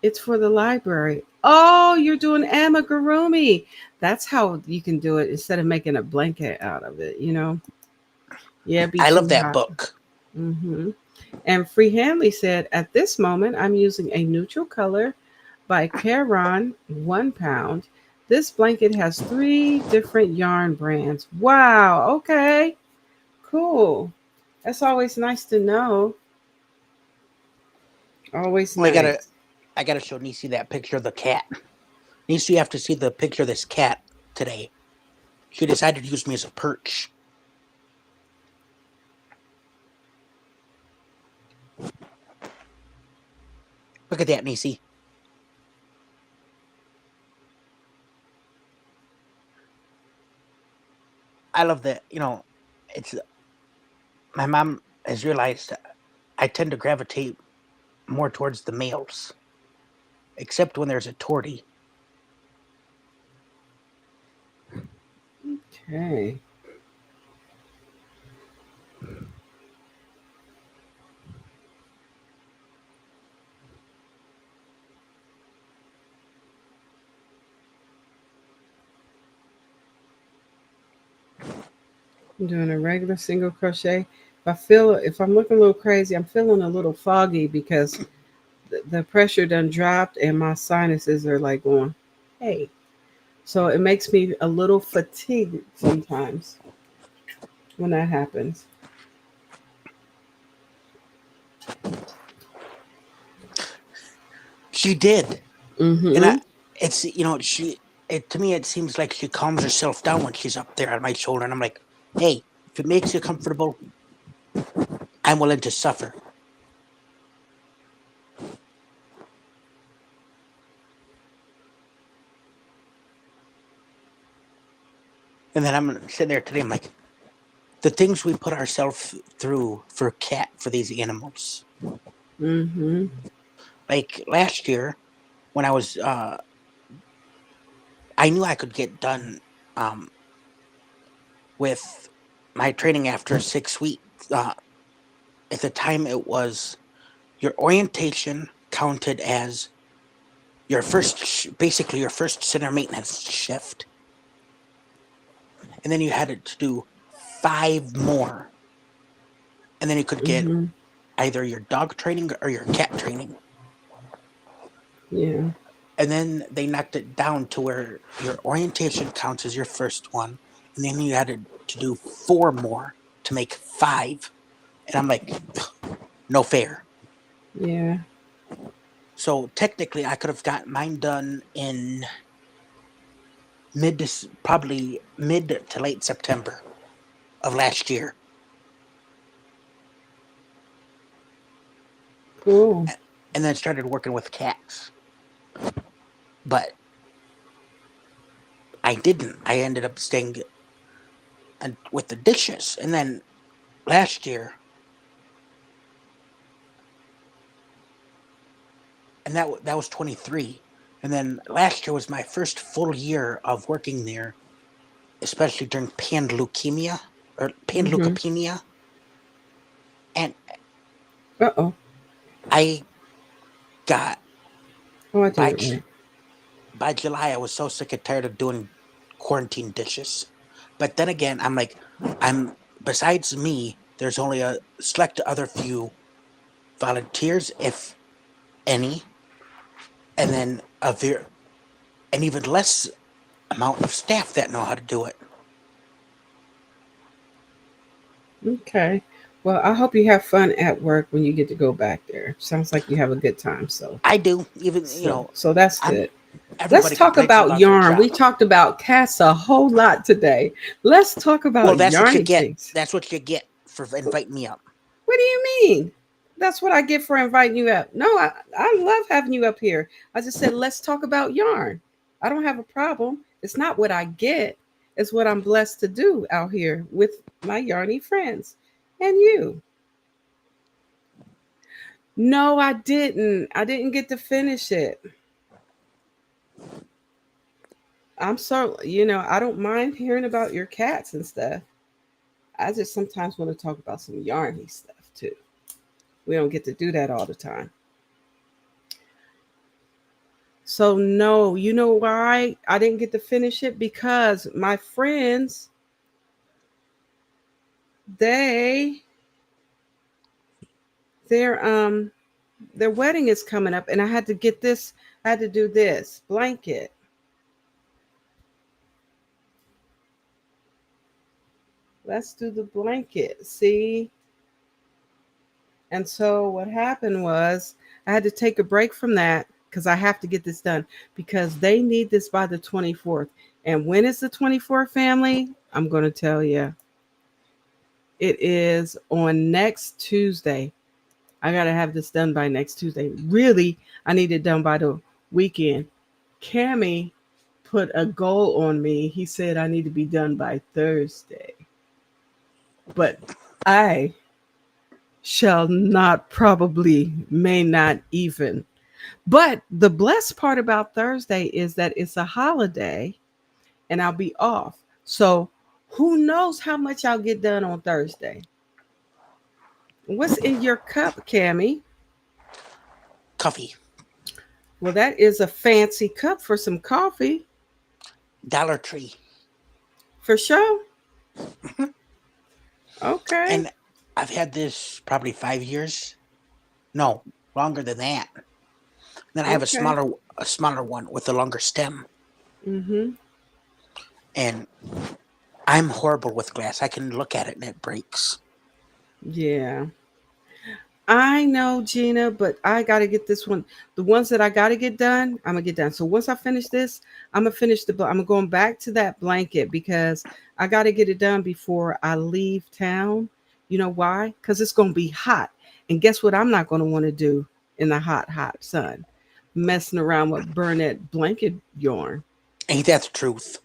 it's for the library. Oh, you're doing amigurumi. That's how you can do it instead of making a blanket out of it, you know? Yeah, it'd be I love too that hot. book. Hmm. And Free Hanley said, at this moment, I'm using a neutral color by Caron, 1 pound. This blanket has 3 different yarn brands. Wow. Okay. Cool. That's always nice to know. Always Well, nice. I gotta show Nisi that picture of the cat. Nisi, you have to see the picture of this cat today. She decided to use me as a perch. Look at that, Nisi. I love that. It's my mom has realized I tend to gravitate more towards the males, except when there's a tortie. Okay. I'm doing a regular single crochet. If I'm looking a little crazy, I'm feeling a little foggy because the pressure done dropped and my sinuses are like going, hey. So it makes me a little fatigued sometimes when that happens. She did, and Mm-hmm. it's she. It to me, it seems like she calms herself down when she's up there on my shoulder, and I'm like, hey, if it makes you comfortable, I'm willing to suffer. And then I'm sitting there today. I'm like, the things we put ourselves through for these animals. Mm-hmm. Like last year, when I knew I could get done um, with my training after 6 weeks. At the time, it was your orientation counted as basically your first center maintenance shift, and then you had to do 5 more, and then you could get Mm-hmm. either your dog training or your cat training. Yeah. And then they knocked it down to where your orientation counts as your first one, and then you had to do 4 more to make 5. And I'm like, no fair. Yeah. So technically, I could have got mine done in probably mid to late September of last year, Cool. and then started working with cats. But I didn't. I ended up staying with the dishes, and then last year, and that was 23. And then last year was my first full year of working there, especially during Mm-hmm. panleukopenia, and Uh-oh. I got Oh, I did by it right. by July, I was so sick and tired of doing quarantine dishes. But then again, I'm like, I'm besides me, there's only a select other few volunteers, if any, and then an even less amount of staff that know how to do it. Okay. Well, I hope you have fun at work when you get to go back there. Sounds like you have a good time. I do, even So that's I'm good. Let's everybody talk complains about about their yarn. We job. talked about cats a whole lot today. Let's talk Well, about that's what you yarny get. things. That's what you get for inviting me up. What do you mean? That's what I get for inviting you up. No, I love having you up here. I just said, let's talk about yarn. I don't have a problem. It's not what I get, it's what I'm blessed to do out here with my yarny friends and you. No, I didn't. I didn't get to finish it. I'm sorry. I don't mind hearing about your cats and stuff. I just sometimes want to talk about some yarny stuff too. We don't get to do that all the time. So no, you know why I didn't get to finish it? Because my friends, they their their wedding is coming up and I had to get this, I had to do this blanket. Let's do the blanket. See? And so what happened was I had to take a break from that because I have to get this done because they need this by the 24th. And when is the 24th, family? I'm going to tell you. It is on next Tuesday. I got to have this done by next Tuesday. Really, I need it done by the weekend. Cammy put a goal on me. He said I need to be done by Thursday. But I shall not, probably may not even. But the blessed part about Thursday is that it's a holiday and I'll be off. So Who knows how much I'll get done on Thursday? What's in your cup, Cammy? Coffee. Well, that is a fancy cup for some coffee, Dollar Tree. for sure. Okay. And I've had this probably 5 years. No, longer than that. Then I have Okay. a smaller one with a longer stem. Mm-hmm. And I'm horrible with glass. I can look at it and it breaks. Yeah. I know, Gina, but I gotta get this one. The ones that I gotta get done, I'm gonna get done. So once I finish this, I'm gonna finish I'm going back to that blanket because I gotta get it done before I leave town. You know why? Because it's gonna be hot. And guess what? I'm not gonna want to do in the hot, hot sun, messing around with burnet blanket yarn. Ain't that the truth?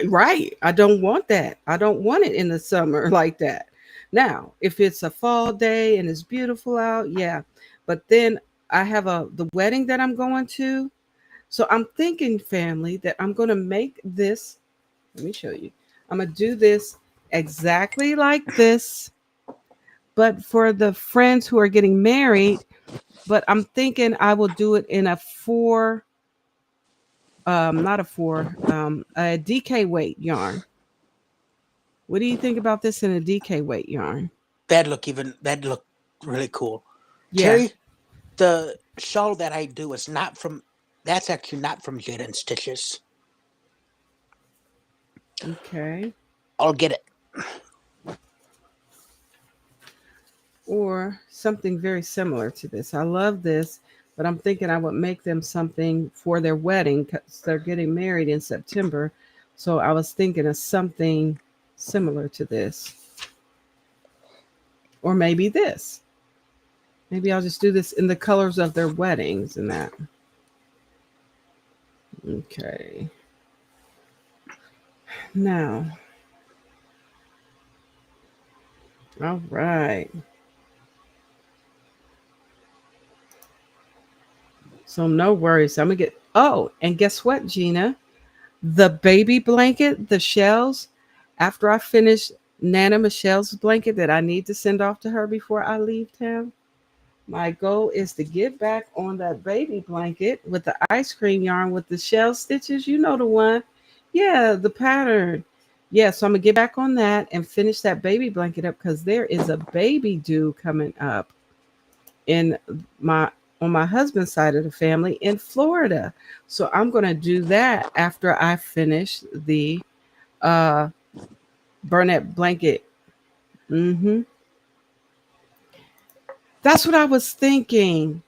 Right. I don't want that. I don't want it in the summer like that. Now, if it's a fall day and it's beautiful out, yeah. But then I have the wedding that I'm going to. So I'm thinking, family, that I'm going to make this. Let me show you. I'm going to do this exactly like this, but for the friends who are getting married. But I'm thinking I will do it in a not a a DK weight yarn. What do you think about this in a DK weight yarn? That'd look really cool. Yeah. Terry, the shawl that I do is not from that's actually not from Jada and Stitches. Okay. I'll get it. Or something very similar to this. I love this, but I'm thinking I would make them something for their wedding because they're getting married in September. So I was thinking of something similar to this. Or maybe this. Maybe I'll just do this in the colors of their weddings and that. Okay. Now, all right. So no worries. I'm gonna get. Oh, and guess what, Gina? The baby blanket, the shells. After I finish Nana Michelle's blanket that I need to send off to her before I leave town, my goal is to get back on that baby blanket with the ice cream yarn with the shell stitches. You know the one. Yeah, the pattern. Yeah, so I'm gonna get back on that and finish that baby blanket up because there is a baby due coming up in my on my husband's side of the family in Florida. So I'm gonna do that after I finish the uh Burnett blanket. Mm-hmm. That's what I was thinking.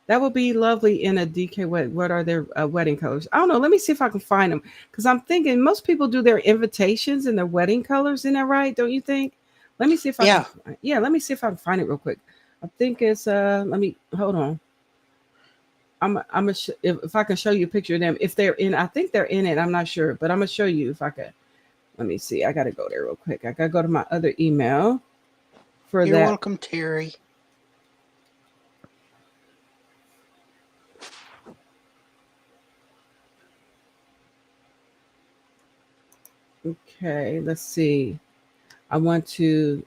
That would be lovely in a DK. What are their wedding colors? I don't know. Let me see if I can find them because I'm thinking most people do their invitations in their wedding colors. Isn't that right? Don't you think? Let me see if I can. Yeah. Yeah, let me see if I can find it real quick. I think it's Let me hold on. If I can show you a picture of them. If they're in, I think they're in it. I'm not sure, but I'm gonna show you if I could. Let me see. I gotta go there real quick. I gotta go to my other email for You're that. welcome, Terry. Okay, let's see. I want to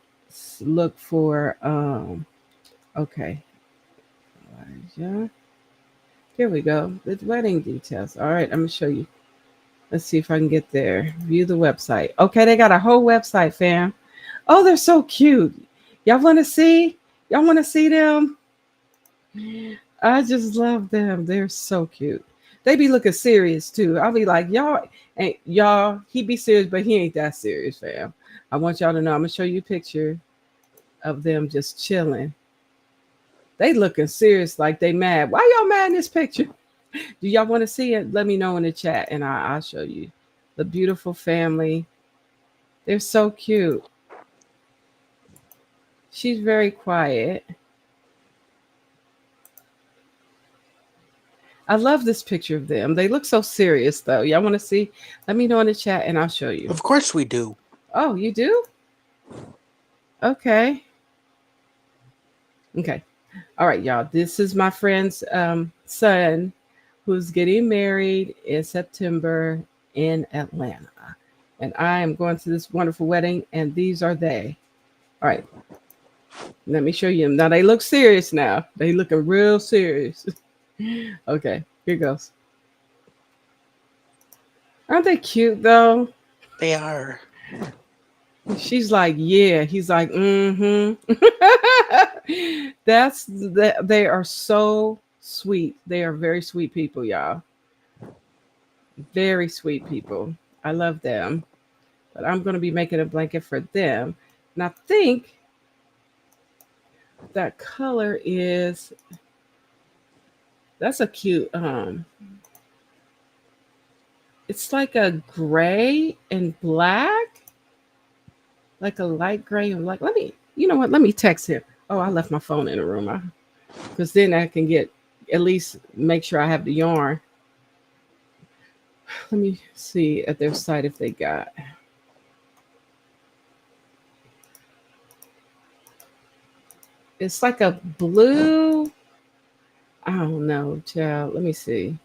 look for okay. Elijah. Here we go. The wedding details. All right, I'm gonna show you. Let's see if I can get there. View the website. Okay, they got a whole website, fam. Oh, they're so cute. Y'all want to see? Y'all want to see them? I just love them. They're so cute. They be looking serious too. I'll be like, y'all ain't y'all. He be serious, but he ain't that serious, fam. I want y'all to know. I'm gonna show you a picture of them just chilling. They looking serious, like they mad. Why y'all mad in this picture? Do y'all want to see it? Let me know in the chat, and I'll show you the beautiful family. They're so cute. She's very quiet. I love this picture of them. They look so serious, though. Y'all want to see? Let me know in the chat, and I'll show you. Of course we do. Oh, you do? Okay. Okay. All right, y'all. This is my friend's son who's getting married in September in Atlanta. and I am going to this wonderful wedding, and these are they. All right, let me show you them. Now they look serious now. They looking real serious. Okay, here goes. Aren't they cute though? They are. She's like, yeah. He's like, mm-hmm. That's that. They are so sweet. They are very sweet people, y'all. Very sweet people. I love them. But I'm going to be making a blanket for them. And I think that color is that's a cute it's like a gray and black, like a light gray and black. Let me, you know what? Let me text him. Oh, I left my phone in the room. Because then I can get at least make sure I have the yarn. Let me see at their site if they got. It's like a blue. I don't know, child. Let me see.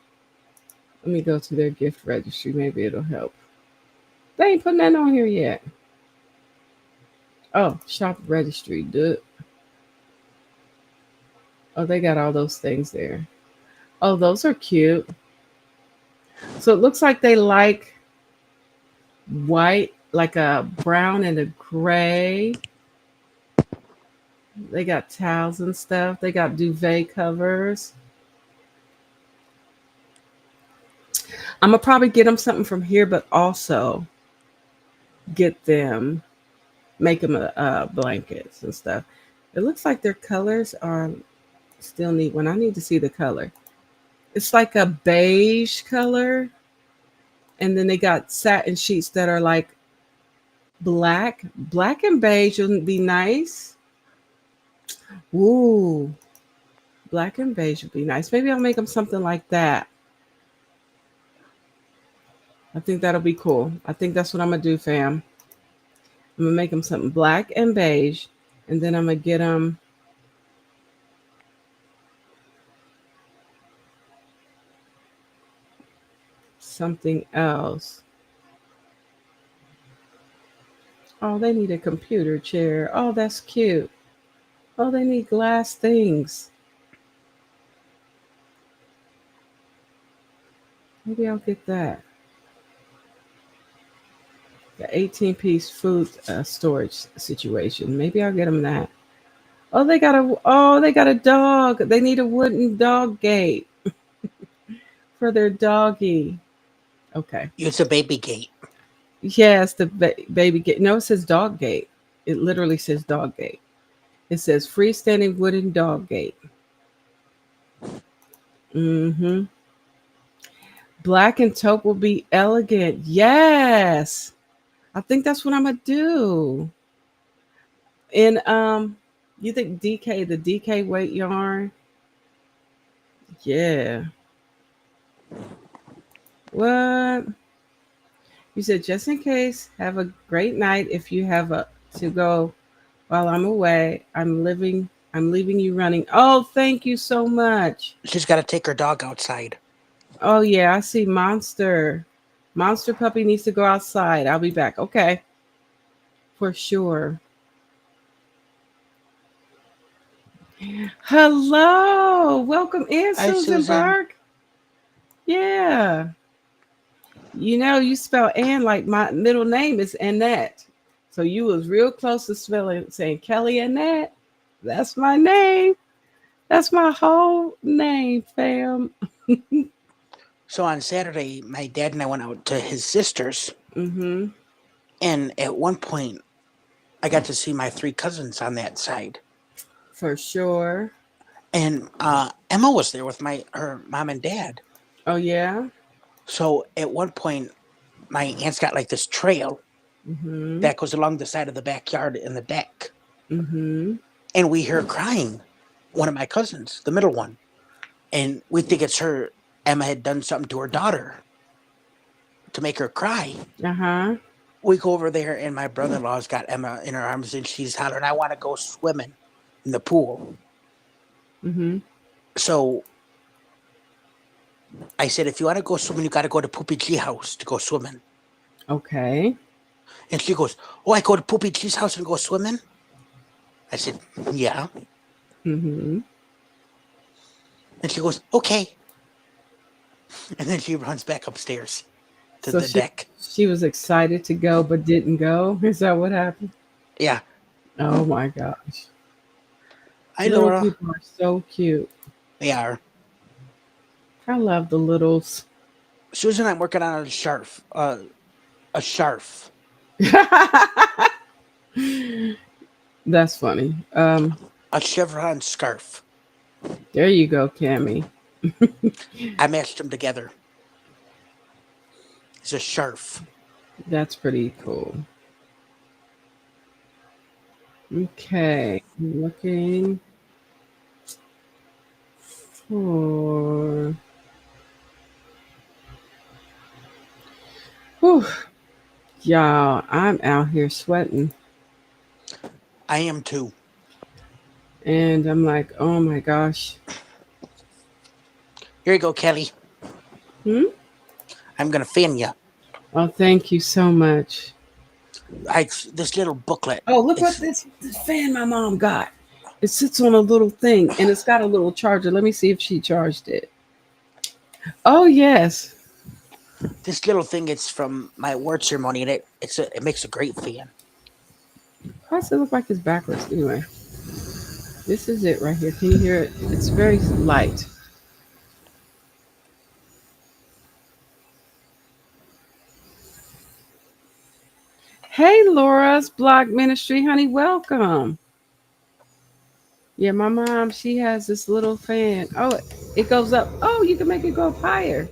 Let me go to their gift registry. Maybe it'll help. They ain't putting that on here yet. Oh, shop registry. Dude. Oh, they got all those things there. Oh, those are cute. So it looks like they like white, like a brown and a gray. They got towels and stuff. They got duvet covers. I'm gonna probably get them something from here, but also get them, make them blankets and stuff. It looks like their colors are still neat. When I need to see the color, it's like a beige color, and then they got satin sheets that are like black and beige would be nice. Ooh, black and beige would be nice. Maybe I'll make them something like that. I think that'll be cool. I think that's what I'm gonna do, fam. I'm gonna make them something black and beige, and then I'm gonna get them something else. Oh, they need a computer chair. Oh, that's cute. Oh, they need glass things. Maybe I'll get that. The 18-piece food storage situation. Maybe I'll get them that. Oh, they got a dog. They need a wooden dog gate for their doggy. Okay. It's a baby gate. Yes, the baby gate. No, it says dog gate. It literally says dog gate. It says freestanding wooden dog gate. Mm-hmm. Black and taupe will be elegant. Yes. I think that's what I'm gonna do. And you think the DK weight yarn? Yeah. What? You said just in case, have a great night. If you have to go while I'm away, I'm leaving you running. Oh, thank you so much. She's got to take her dog outside. Oh yeah, I see Monster. Monster puppy needs to go outside. I'll be back. Okay. For sure. Hello. Welcome in, Hi, Susan Susan. Burke. Yeah. You know, you spell Ann like my middle name is Annette. So you was real close to spelling saying Kelly Annette. That's my name. That's my whole name, fam. So on Saturday, my dad and I went out to his sister's, Mm-hmm. and at one point, I got to see my three cousins on that side. For sure. And Emma was there with her mom and dad. Oh yeah. So at one point, my aunt's got like this trail Mm-hmm. that goes along the side of the backyard in the deck. Mm-hmm. And we hear crying, one of my cousins, the middle one. And we think it's her. Emma had done something to her daughter to make her cry. Uh-huh. We go over there, and my brother-in-law's got Emma in her arms, and she's hollering, I want to go swimming in the pool. Mm-hmm. So I said, if you want to go swimming, you got to go to Poopy G house to go swimming. Okay. And she goes, "Oh, I go to Poopy G's house and go swimming." I said, "Yeah." Mm-hmm. And she goes, "Okay." And then she runs back upstairs to So the she deck. she was excited to go but didn't go. Is that what happened? Yeah. Oh my gosh. Hi, Little Laura. people are so cute. They are. I love the littles. Susan, I'm working on a scarf. A scarf. That's funny. A chevron scarf. There you go, Cammy. I matched them together. It's a scarf. That's pretty cool. Okay, I'm looking for. Whew, y'all, I'm out here sweating, I am too. and I'm like, oh my gosh. Here you go, Kelly. Hmm? I'm gonna fan you. Oh, thank you so much. This little booklet Oh, look what is. this fan my mom got. It sits on a little thing, and it's got a little charger. Let me see if she charged it. Oh yes. This little thing is from my award ceremony, and it makes a great fan. Why does it look like it's backwards? Anyway, this is it right here. Can you hear it? It's very light. Hey, Laura's Blog Ministry, honey, welcome. Yeah, my mom, she has this little fan. Oh, it goes up. Oh, you can make it go up higher.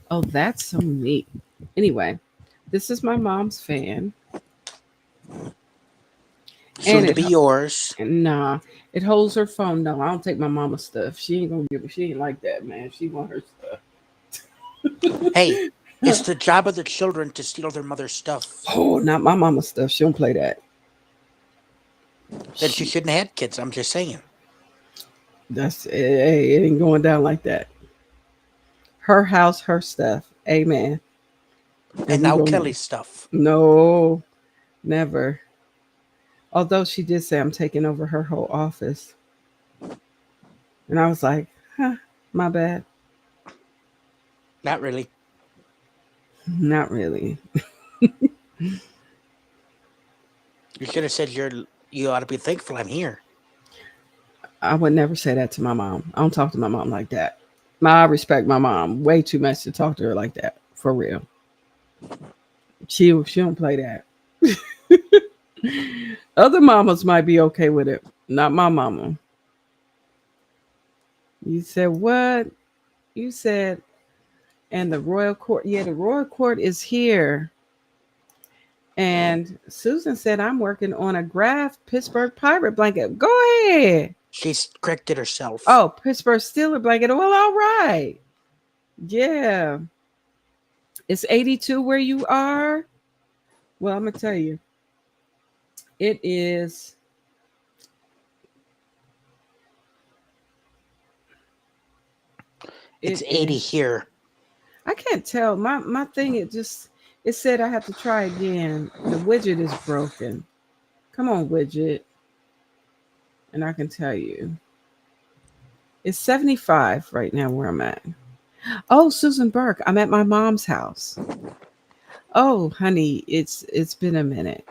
Oh, that's so neat. Anyway, this is my mom's fan, and Soon to be yours. nah, it holds her phone. No, I don't take my mama's stuff. She ain't gonna give it. She ain't like that, man. She want her Hey, stuff. it's the job of the children to steal their mother's stuff. Oh, not my mama's stuff. She don't play that. Then she She, shouldn't have had kids. I'm just saying. that's hey, it ain't going down like that. Her house, her stuff. Amen. And And we now gonna Kelly's stuff. no, never. Although she did say I'm taking over her whole office, and I was like, huh, my bad. Not really. Not really. You should have said you ought to be thankful I'm here. I would never say that to my mom. I don't talk to my mom like that. I respect my mom way too much to talk to her like that. For real. She don't play that. Other mamas might be okay with it. Not my mama. You said what? You said and the royal court. Yeah, the royal court is here. And Susan said I'm working on a graph Pittsburgh Pirate blanket. Go ahead. She's corrected herself. Oh, Pittsburgh Steeler blanket. Well, all right. Yeah. It's 82 where you are. Well, I'm gonna tell you, it is. It's It 80 is. here. I can't tell. My thing. It said I have to try again. The widget is broken. Come on, widget, and I can tell you, it's 75 right now where I'm at. Oh, Susan Burke. I'm at my mom's house. Oh, honey, it's been a minute.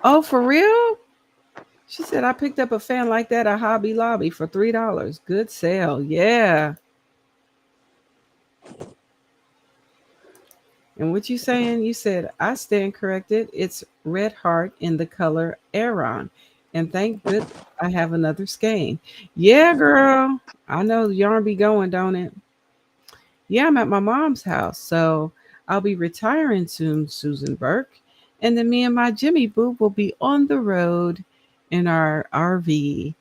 Oh, for real? She said I picked up a fan like that at Hobby Lobby for $3. Good sale. Yeah. And what you saying? You said I stand corrected. It's red heart in the color Aeron. And thank good I have another skein. Yeah, girl. I know the yarn be going, don't it? Yeah, I'm at my mom's house. So I'll be retiring soon, Susan Burke. And then me and my Jimmy Boo will be on the road in our RV.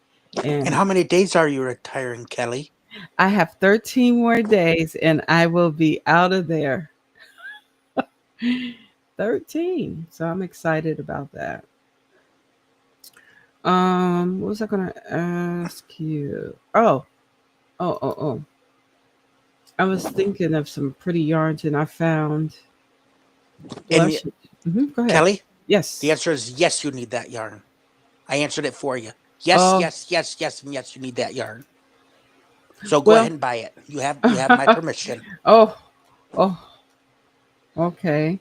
And And how many days are you retiring, Kelly? I have 13 more days and I will be out of there. 13. So I'm excited about that. What was I gonna ask you? Oh, oh. I was thinking of some pretty yarns, and I found And blush. Go ahead. Kelly, the Yes. answer is yes, you need that yarn. I answered it for you. Yes, Oh, yes, yes, yes, and yes, you need that yarn. So go well. ahead and buy it. You have my permission. Oh, oh, okay.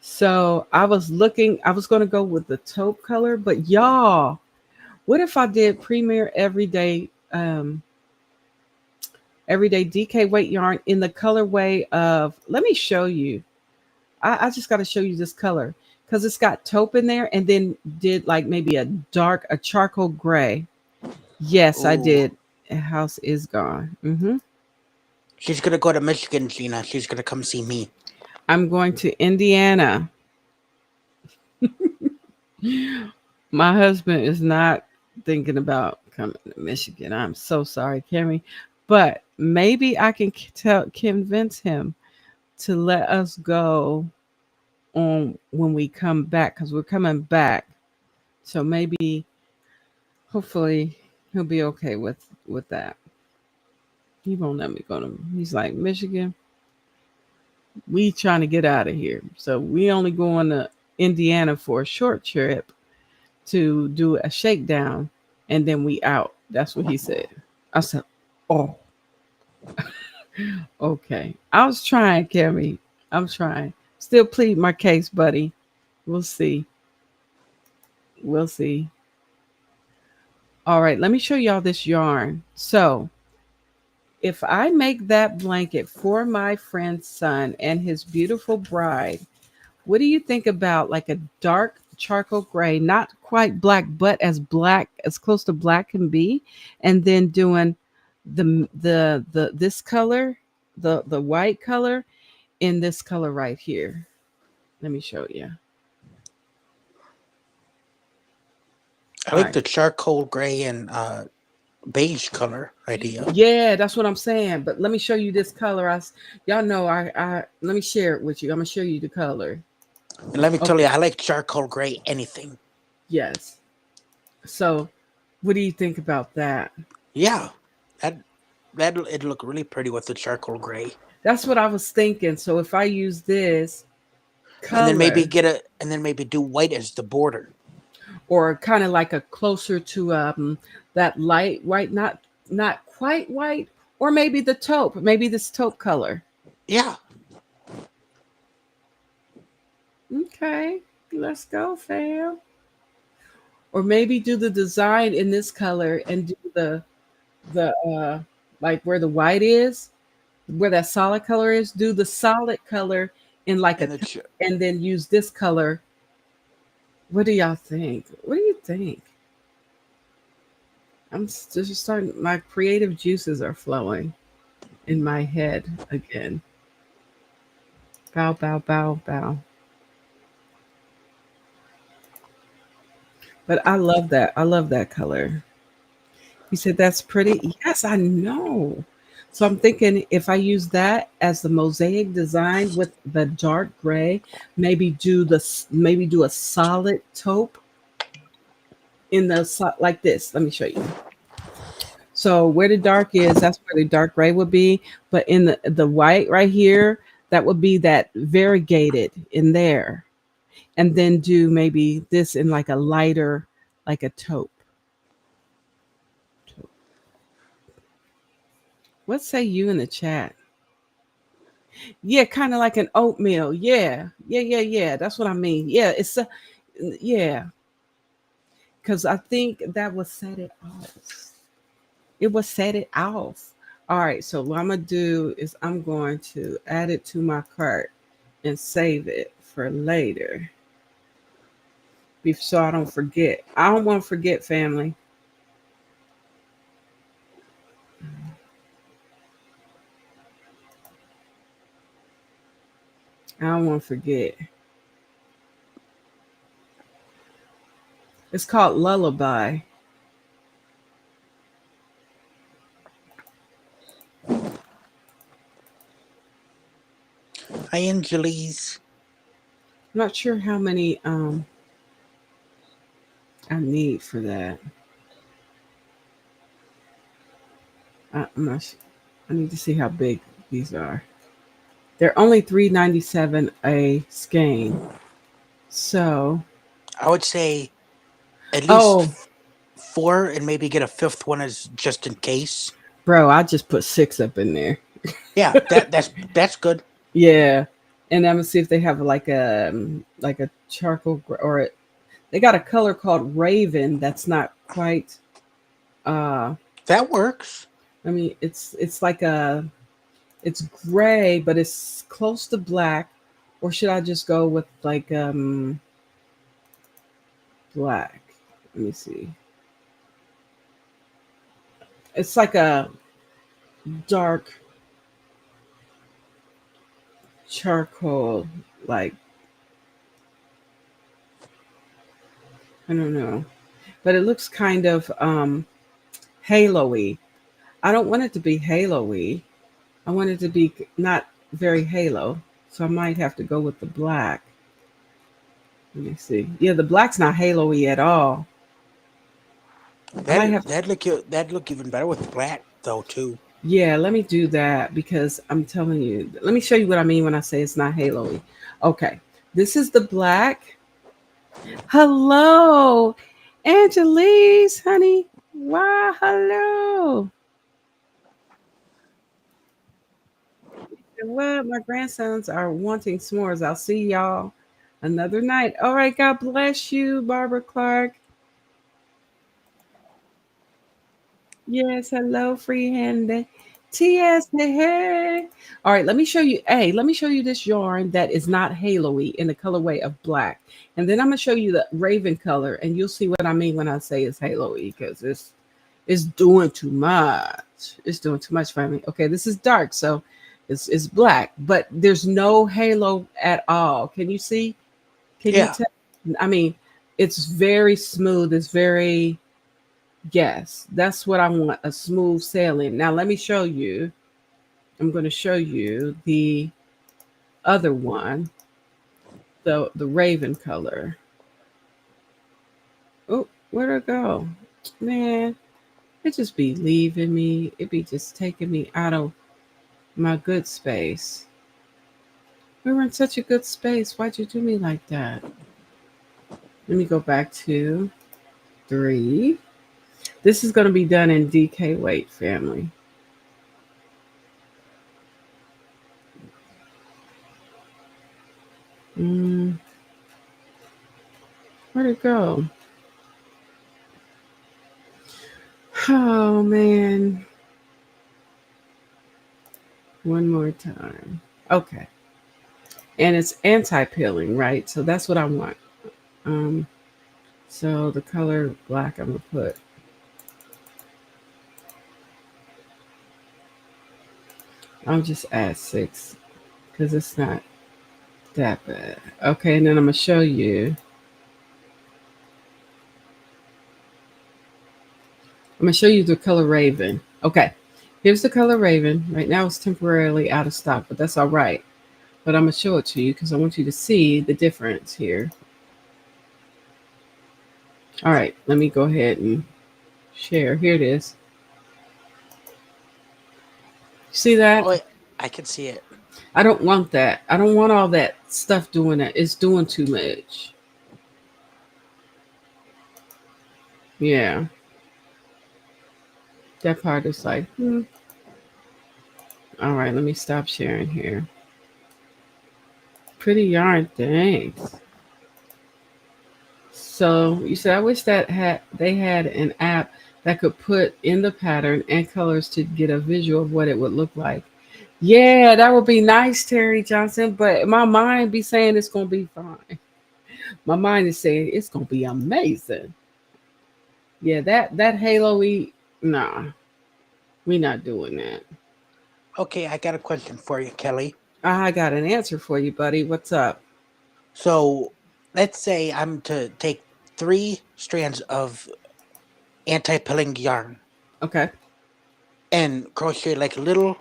So I was looking. I was gonna go with the taupe color, but y'all, what if I did Premier everyday DK weight yarn in the colorway of? Let me show you. I just got to show you this color because it's got taupe in there, and then did like maybe a charcoal gray. Yes, I Ooh. did. House is gone. She's gonna go to Michigan, Gina. She's gonna come see me. I'm going to Indiana. My husband is not thinking about coming to Michigan. I'm so sorry, Kimmy, but maybe I can convince him to let us go on when we come back because we're coming back. So maybe, hopefully, he'll be okay with that. He won't let me go to. He's like, Michigan, we trying to get out of here, so we only going to Indiana for a short trip to do a shakedown, and then we out. That's what he said. I said, oh, okay. I was trying, Kimmy. I'm trying. Still plead my case, buddy. We'll see. We'll see. All right, let me show y'all this yarn. So, if I make that blanket for my friend's son and his beautiful bride, what do you think about like a dark charcoal gray, not quite black, as close to black can be, and then doing the this color, the white color in this color right here. Let me show you. I All like right. the charcoal gray and beige color idea. Yeah, that's what I'm saying. But let me show you this color. Y'all know I let me share it with you. I'm gonna show you the color. And let me tell you, Okay. I like charcoal gray anything. Yes. So, what do you think about that? Yeah, that that it'd look really pretty with the charcoal gray. That's what I was thinking. So if I use this And then maybe color, do white as the border. or kind of like a closer to that light white, not quite white, or maybe the taupe, maybe this taupe color. Yeah. Okay, let's go, fam. Or maybe do the design in this color and do the like where the white is, where that solid color is, do the solid color in like a And the and then use this color. What do y'all think? What do you think? Just starting, my creative juices are flowing in my head again. Bow, bow, bow, bow. But I love that. I love that color. You said that's pretty. Yes, I know. So I'm thinking if I use that as the mosaic design with the dark gray, maybe do a solid taupe in like this. Let me show you. So where the dark is, that's where the dark gray would be. But in the white right here, that would be that variegated in there. And then do maybe this in like a lighter, like a taupe. What say you in the chat? Yeah, kind of like an oatmeal. Yeah, yeah, yeah, yeah. That's what I mean. Yeah, yeah, because I think that would set it off. It will set it off. All right, so what I'm gonna do is I'm going to add it to my cart and save it for later, so I don't forget. I don't want to forget, family. I don't want to forget. It's called Lullaby. Hi, Angeles. I'm not sure how many I need for that. I'm not. I need to see how big these are. They're only $3.97 a skein. So, I would say at least oh, four, and maybe get a fifth one as just in case. bro, I just put six up in there. Yeah, that's good. Yeah, and I'm gonna see if they have like a charcoal they got a color called Raven that's not quite. Uh, That works. I mean, it's like it's gray, but it's close to black. Or should I just go with like black? Let me see. It's like a dark charcoal, like I don't know, but it looks kind of halo-y. I don't want it to be halo-y. I want it to be not very halo, so I might have to go with the black. Let me see. Yeah, the black's not halo-y at all. I might have. That'd look even better with black though too. Yeah, let me do that because I'm telling you. Let me show you what I mean when I say it's not halo-y. Okay, this is the black. Hello, Angelise, honey. Wow, hello. What? My grandsons are wanting s'mores. I'll see y'all another night. All right, God bless you, Barbara Clark. Yes, hello, Freehand. TS, hey, hey. All right, let me show you. Hey, let me show you this yarn that is not halo-y in the colorway of black. And then I'm gonna show you the raven color, and you'll see what I mean when I say it's halo-y, because it's doing too much. It's doing too much for me. Okay, this is dark, so it's black, but there's no halo at all. Can you see? Can you Yeah. tell? I mean, it's very smooth. It's very. Yes, that's what I want, a smooth sailing. Now let me show you. I'm going to show you the other one, the raven color. Oh, where'd it go? Man, it just be leaving me. It be just taking me out of my good space. We were in such a good space. Why'd you do me like that? Let me go back to 3. This is going to be done in DK weight, family. Mm, where'd it go? Oh man. One more time. Okay. And it's anti-peeling, right? So that's what I want. Um, so the color black I'm gonna put. I'll just add 6 because it's not that bad. Okay, and then I'm gonna show you. I'm gonna show you the color Raven. Okay, here's the color Raven. Right now it's temporarily out of stock, but that's all right. But I'm gonna show it to you because I want you to see the difference here. All right, let me go ahead and share. Here it is. See that? Oh, I can see it. I don't want that. I don't want all that stuff doing that. It's doing too much. Yeah, that part is like, all right, let me stop sharing here. Pretty yarn, thanks. So you said I wish that they had an app that could put in the pattern and colors to get a visual of what it would look like. Yeah, that would be nice, Terry Johnson. But my mind be saying it's gonna be fine. My mind is saying it's gonna be amazing. Yeah, that Halo nah, we not doing that. Okay, I got a question for you, Kelly. I got an answer for you, buddy. What's up? So let's say I'm to take 3 strands of anti-pilling yarn Okay. and crochet like a little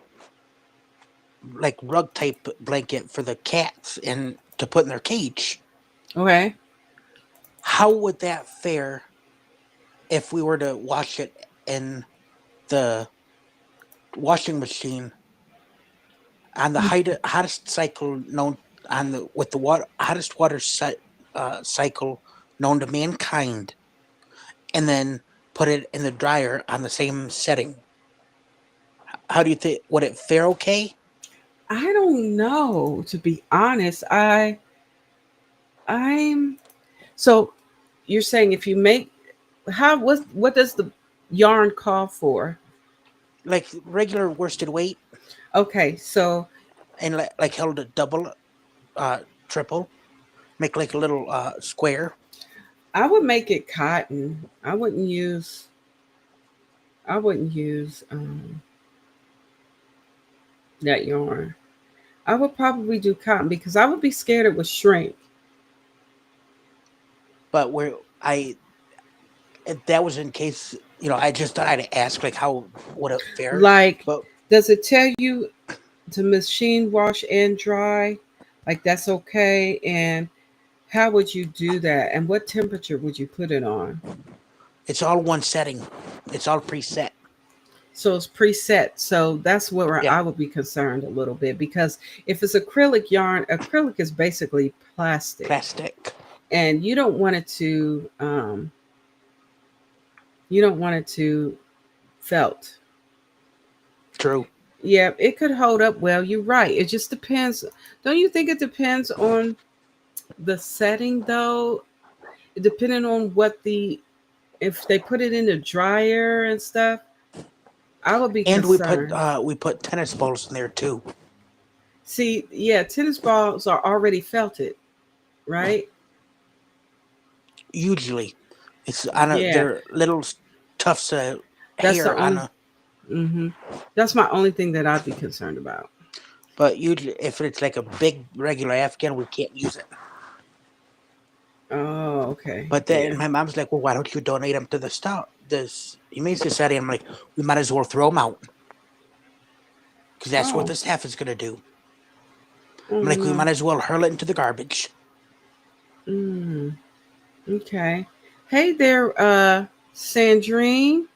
like rug type blanket for the cats and to put in their cage. Okay. How would that fare if we were to wash it in the washing machine on the hottest cycle known on the with the water hottest cycle known to mankind, and then put it in the dryer on the same setting. How do you think? Would it fare okay? I don't know, to be honest. I'm so you're saying if you make what does the yarn call for? Like regular worsted weight, Okay, so and like held a double, uh, triple, make like a little square. I would make it cotton. I wouldn't use that yarn. I would probably do cotton because I would be scared it would shrink. But where I that was in case I just thought I'd ask like how would it fare, Like, but does it tell you to machine wash and dry? Like that's okay. And how would you do that? And what temperature would you put it on? it's all one setting. It's all preset. So it's preset. So that's where Yeah, I would be concerned a little bit because if it's acrylic yarn, acrylic is basically plastic, plastic. and you don't want it to felt. True. Yeah, it could hold up well. You're right. It just depends. Don't you think it depends on the setting though? Depending on what if they put it in the dryer and stuff, I would be And concerned. we put tennis balls in there too. See, yeah, tennis balls are already felted, right? Usually, it's on a Yeah, they're little tufts of that's the hair on only. a. Hmm. That's my only thing that I'd be concerned about. But usually, if it's like a big regular Afghan, we can't use it. Oh, okay. But Yeah. then my mom's like, "Well, why don't you donate them to the store, this Humane Society?" I'm like, "We might as well throw them out because that's what Oh, the staff is gonna do." oh I'm like, "We no. might as well hurl it into the garbage." Mm, okay. Hey there, Sandrine.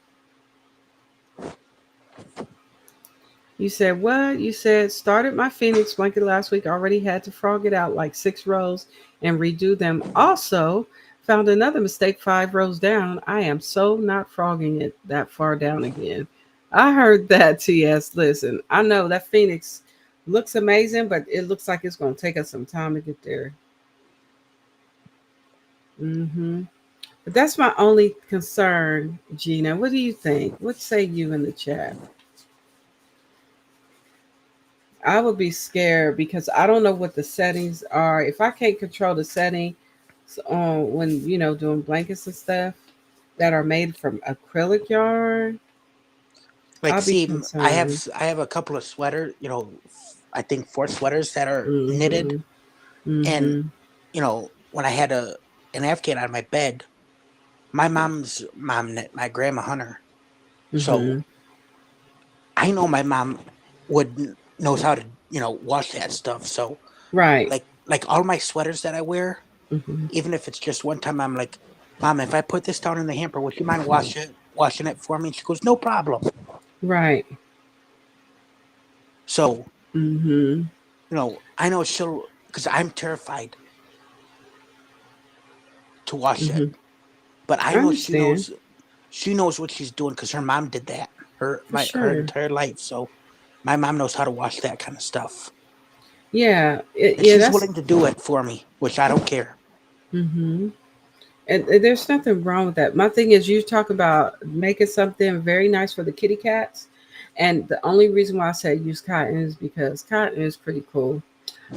You said what? You said started my Phoenix blanket last week. Already had to frog it out like 6 rows and redo them. Also, found another mistake 5 rows down. I am so not frogging it that far down again. I heard that, TS. Listen, I know that Phoenix looks amazing, but it looks like it's going to take us some time to get there. Hmm. But that's my only concern, Gina. What do you think? What say you in the chat? I would be scared because I don't know what the settings are. If I can't control the settings on when doing blankets and stuff that are made from acrylic yarn, Like, I'll be see, concerned. I have a couple of sweaters. I think 4 sweaters that are knitted, Mhm. and Mhm. when I had an Afghan on my bed, my mom's mom knit my grandma Hunter, so Mhm. I know my mom would knows how to wash that stuff. So Right. like all my sweaters that I wear, Mhm. even if it's just one time, I'm like, Mom, if I put this down in the hamper, would you mind washing it for me? And she goes, No problem. Right. So Mhm. I know she'll because I'm terrified to wash it, Mhm. but I I know understand she knows what she's doing because her mom did that for her sure. entire life. So my mom knows how to wash that kind of stuff, Yeah. and Yeah. she's That's. willing to do it for me, which I don't care. Mhm. And there's nothing wrong with that. My thing is, you talk about making something very nice for the kitty cats, and the only reason why I say use cotton is because cotton is pretty cool.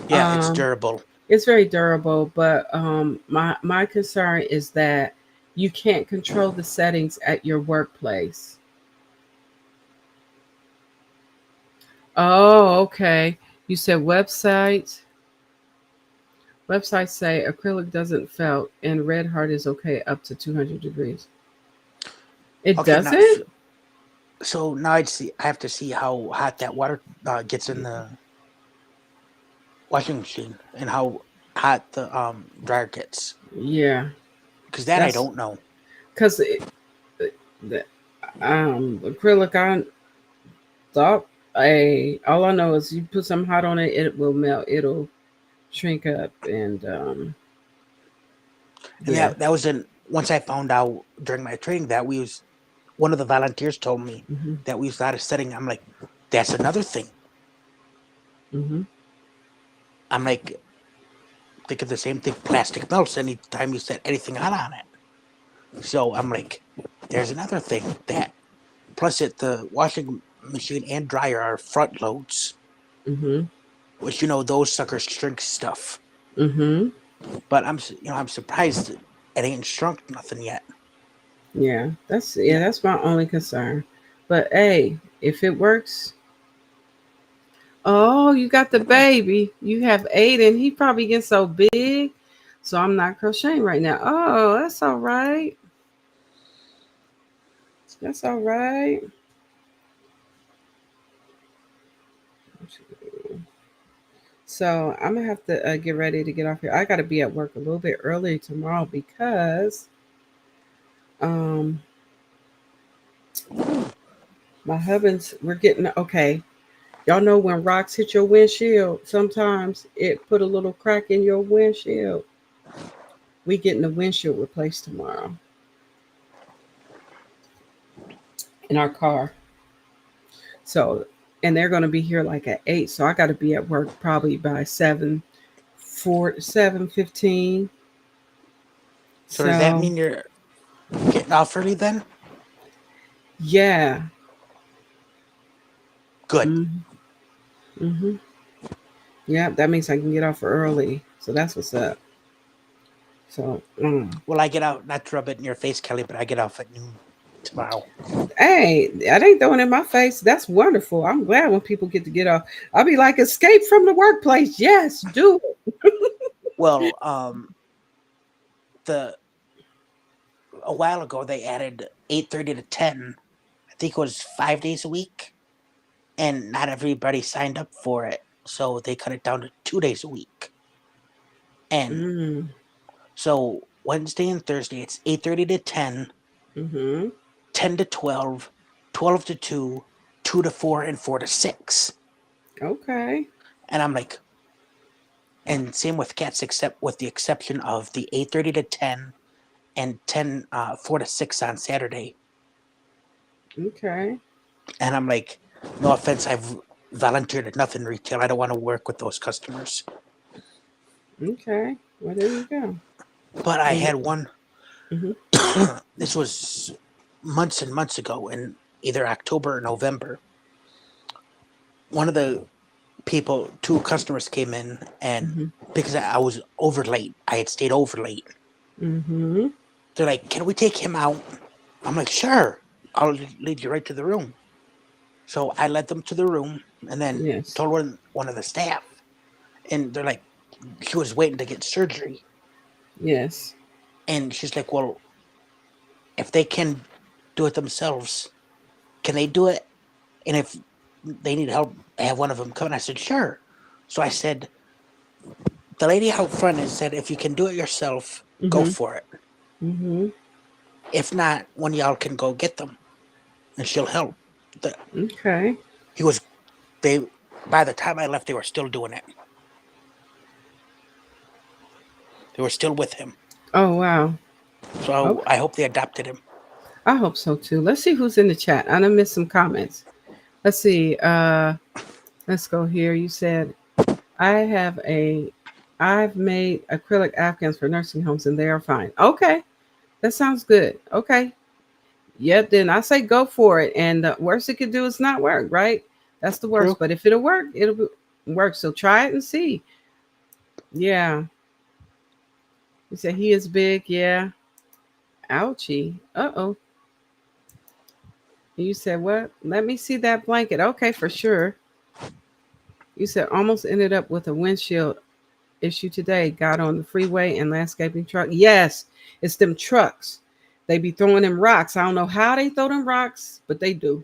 Yeah, it's Um, durable. it's very durable, but my concern is that you can't control the settings at your workplace. Oh, okay. You said websites say acrylic doesn't felt and red heart is okay up to 200 degrees. It Okay, now doesn't? so now I have to see how hot that water gets in the washing machine and how hot the dryer gets Yeah. because that I That's don't know. because the acrylic on. Salt. All I know is you put some hot on it, it will melt. It'll shrink up, and And yeah. that was in once I found out during my training that we was one of the volunteers told me Mhm. that we was out of setting. I'm like, that's another thing. Mhm. I'm like, think of the same thing. Plastic melts anytime you set anything hot on it. So I'm like, there's another thing that plus the washing machine and dryer are front loads, Mhm. which those suckers shrink stuff. Mhm. But I'm surprised it ain't shrunk nothing yet. Yeah. That's my only concern. But hey, if it works, oh, you got the baby. You have Aiden. He probably gets so big. So I'm not crocheting right now. Oh, that's all right. That's all right. So I'm gonna have to get ready to get off here. I gotta be at work a little bit early tomorrow because um my husband's we're getting okay. Y'all know when rocks hit your windshield, sometimes it put a little crack in your windshield. We getting the windshield replaced tomorrow in our car. So, and they're gonna be here like at 8. So I got to be at work probably by 7:15. So does that So mean you're getting off early then? yeah. Good. Mm-hmm. Mm-hmm. Yeah, that means I can get off early. So that's what's up. So, Well, I get out, not to rub it in your face, Kelly, but I get off at noon tomorrow. hey, that ain't throwing in my face. That's wonderful. I'm glad when people get off. I'll be like, escape from the workplace. Yes, do it. Well, the a while ago they added 8:30 to 10. I think it was 5 days a week, and not everybody signed up for it, so they cut it down to 2 days a week. And Mm, so Wednesday and Thursday it's 8:30 to 10, mm-hmm. 10 to 12, 12 to 2, 2 to 4, and 4 to 6. Okay. And I'm like, and same with cats, except with the exception of the 8:30 to 10 and 4 to 6 on Saturday. Okay. And I'm like, no offense, I've volunteered at nothing retail. I don't want to work with those customers. Okay. Well, there you go. But I And had one, mm-hmm. this was months and months ago in either October or November. One of the people, two customers came in, and Mm-hmm. because I was over late, I had stayed over late. Mm-hmm. They're like, can we take him out? I'm like, sure, I'll lead you right to the room. So I led them to the room and then Yes. told one of the staff. And they're like, she was waiting to get surgery. Yes. And she's like, well, if they can do it themselves, can they do it? And if they need help, have one of them come. And I said, sure. So I said, the lady out front has said, if you can do it yourself, go Mm-hmm. for it. Mm-hmm. If not, one of y'all can go get them and she'll help. The, Okay. he was, they, by the time I left, they were still doing it. They were still with him. Oh wow. So Okay. I hope they adopted him. I hope so too. Let's see who's in the chat. I done missed some comments. Let's see. Let's go here. You said I have a I've made acrylic afghans for nursing homes and they are fine. Okay. That sounds good. Okay. Yep, then I say go for it. And the worst it could do is not work, right? That's the worst. True. But if it'll work, work. So try it and see. Yeah. You said he is big. Yeah. Ouchie. Uh-oh. You said what? Let me see that blanket. Okay, for sure. You said almost ended up with a windshield issue today. Got on the freeway and landscaping truck. Yes, it's them trucks. They be throwing them rocks. I don't know how they throw them rocks, but they do.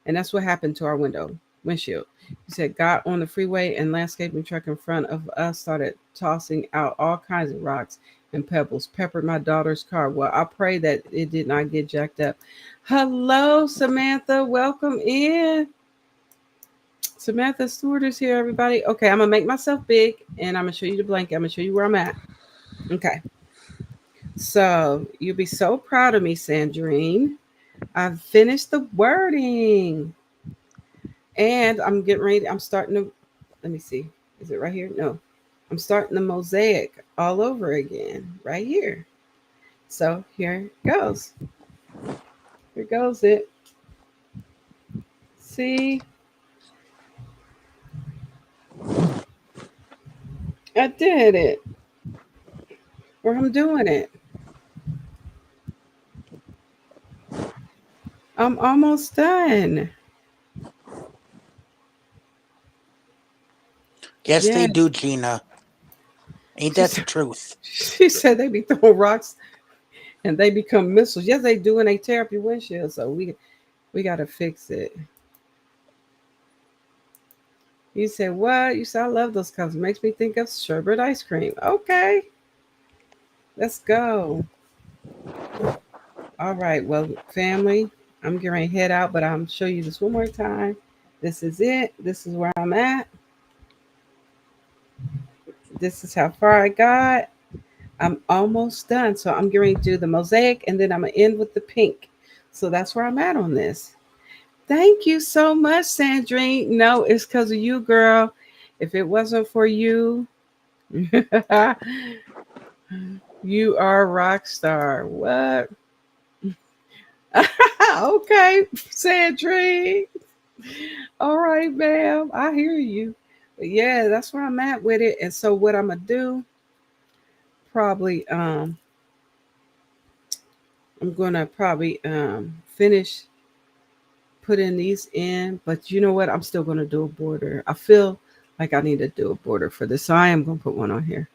And that's what happened to our windshield. He said, got on the freeway and landscaping truck in front of us started tossing out all kinds of rocks and pebbles, peppered my daughter's car. Well, I pray that it did not get jacked up. Hello, Samantha. Welcome in. Samantha Stewart is here, everybody. Okay, I'm gonna make myself big and I'm gonna show you the blanket. I'm gonna show you where I'm at. Okay. So you'll be so proud of me, Sandrine. I've finished the wording. And I'm getting ready. I'm starting to, let me see. Is it right here? No. I'm starting the mosaic all over again, right here. So here goes. Here goes it. See, I did it. Or I'm doing it. I'm almost done. Yes, they Yes. do, Gina. Ain't She that the said, truth? she said they be throwing rocks and they become missiles. Yes, they do, and they tear up your windshield. So we gotta fix it. You said what? You said I love those colors. Makes me think of sherbet ice cream. Okay, let's go. All right, well, family, I'm getting ready to head out, but I'm show you this one more time. This is it. This is where I'm at. This is how far I got. I'm almost done. So I'm going to do the mosaic and then I'm going to end with the pink. So that's where I'm at on this. Thank you so much, Sandrine. No, it's because of you, girl. If it wasn't for you, you are a rock star. What? Okay, Sandrine. All right, ma'am. I hear you. But yeah, that's where I'm at with it. And so what I'm gonna do, probably I'm gonna probably finish putting these in, but you know what? I'm still gonna do a border. I feel like I need to do a border for this. So I am gonna put one on here.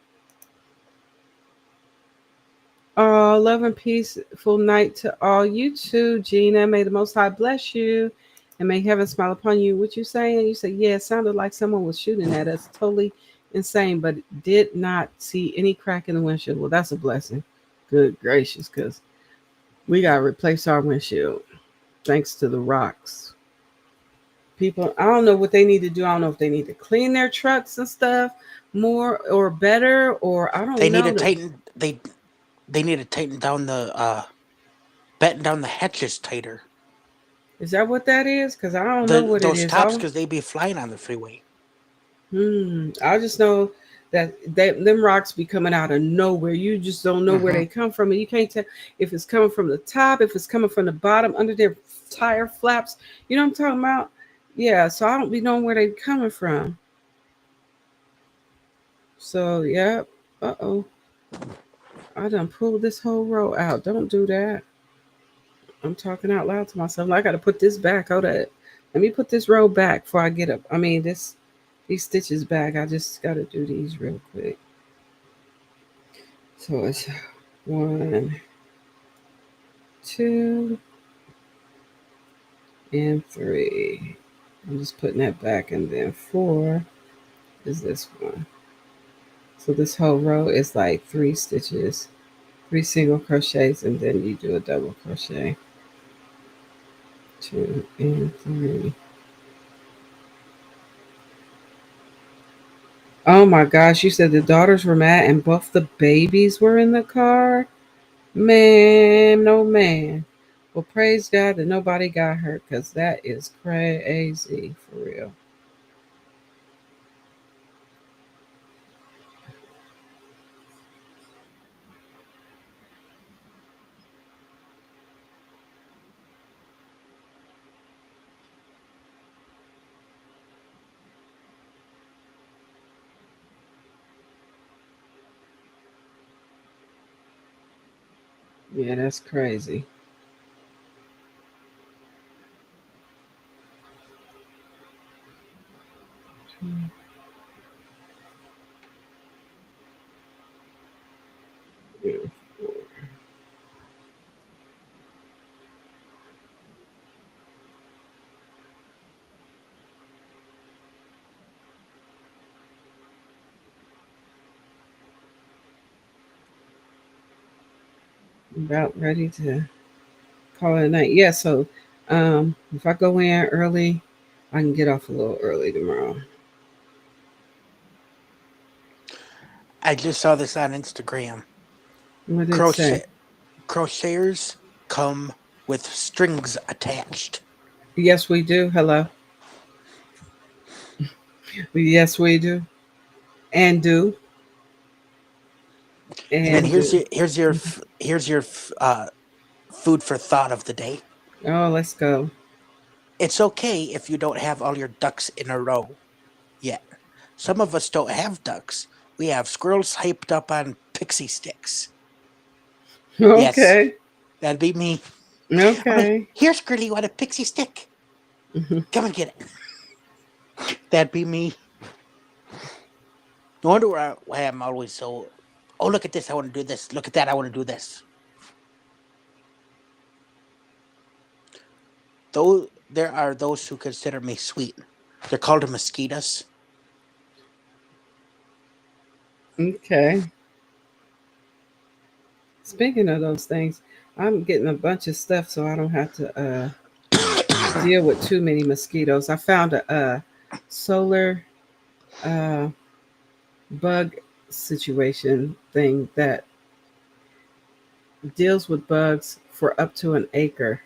Oh, love and peaceful night to all you too, Gina. May the Most High bless you, and may heaven smile upon you. What you saying? You said, yeah, it sounded like someone was shooting at us. Totally insane, but did not see any crack in the windshield. Well, that's a blessing. Good gracious, because we got to replace our windshield thanks to the rocks. People, I don't know what they need to do. I don't know if they need to clean their trucks and stuff more or better, or I They don't need know. to tighten. They need to tighten down the batten down the hatches tighter. Is that what that is? Because I don't know The what it those is. tops because they be flying on the freeway. I just know that them rocks be coming out of nowhere. You just don't know where Hmm. they come from, and you can't tell if it's coming from the top, if it's coming from the bottom, under their tire flaps. You know what I'm talking about? Yeah. So I don't be knowing where they coming from. So yeah. Uh-oh. I done pulled this whole row out. Don't do that. I'm talking out loud to myself. I got to put this back. Hold up. Let me put this row back before I get up. I mean, these stitches back. I just got to do these real quick. So it's one, two, and three. I'm just putting that back, and then four is this one. So this whole row is like three stitches, three single crochets, and then you do a double crochet. Two and three. Oh my gosh, you said the daughters were mad and both the babies were in the car? Man, no man. Well, praise God that nobody got hurt because that is crazy for real. Yeah, that's crazy. About ready to call it a night. Yeah, so if I go in early, I can get off a little early tomorrow. I just saw this on Instagram. What did it say? Crochet crocheters come with strings attached. Yes, we do. Hello. Yes, we do. And do. And then And do. here's your food for thought of the day. Oh, let's go. It's okay if you don't have all your ducks in a row yet. Some of us don't have ducks. We have squirrels hyped up on pixie sticks. Yes, Okay. that'd be me. I'm like, Okay. here, Squirrely, you want a pixie stick? Mhm. Come and get it. That'd be me. No wonder why I'm always so. Oh, look at this! I want to do this. Look at that! I want to do this. Though there are those who consider me sweet. They're called mosquitoes. Okay. Speaking of those things, I'm getting a bunch of stuff so I don't have to deal with too many mosquitoes. I found a solar uh, bug situation thing that deals with bugs for up to an acre.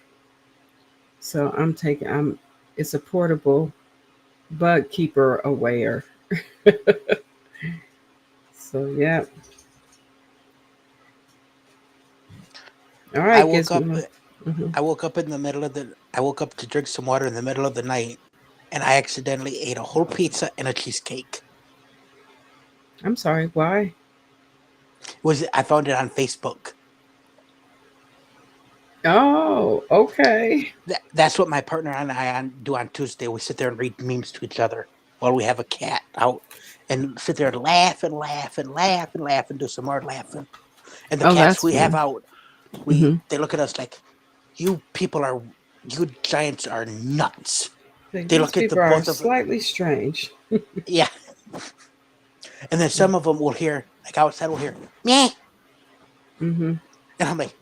So I'm it's a portable bug keeper aware. So yeah. All I right, woke up. Gizmo. Hmm. I woke up in the middle of the. I woke up to drink some water in the middle of the night, and I accidentally ate a whole pizza and a cheesecake. I'm sorry. Why? Was I found it on Facebook? Oh, okay. That's what my partner and I do on Tuesday. We sit there and read memes to each other while we have a cat out, and sit there and laugh and laugh and laugh and laugh and do some more laughing. And the Oh, cats that's we have fun. out, we Hmm. they look at us like, you people are, you giants are nuts. They These look at the people are both of, slightly strange. yeah. And then some of them will hear, like outside, will hear meh, Hmm. and I'm like,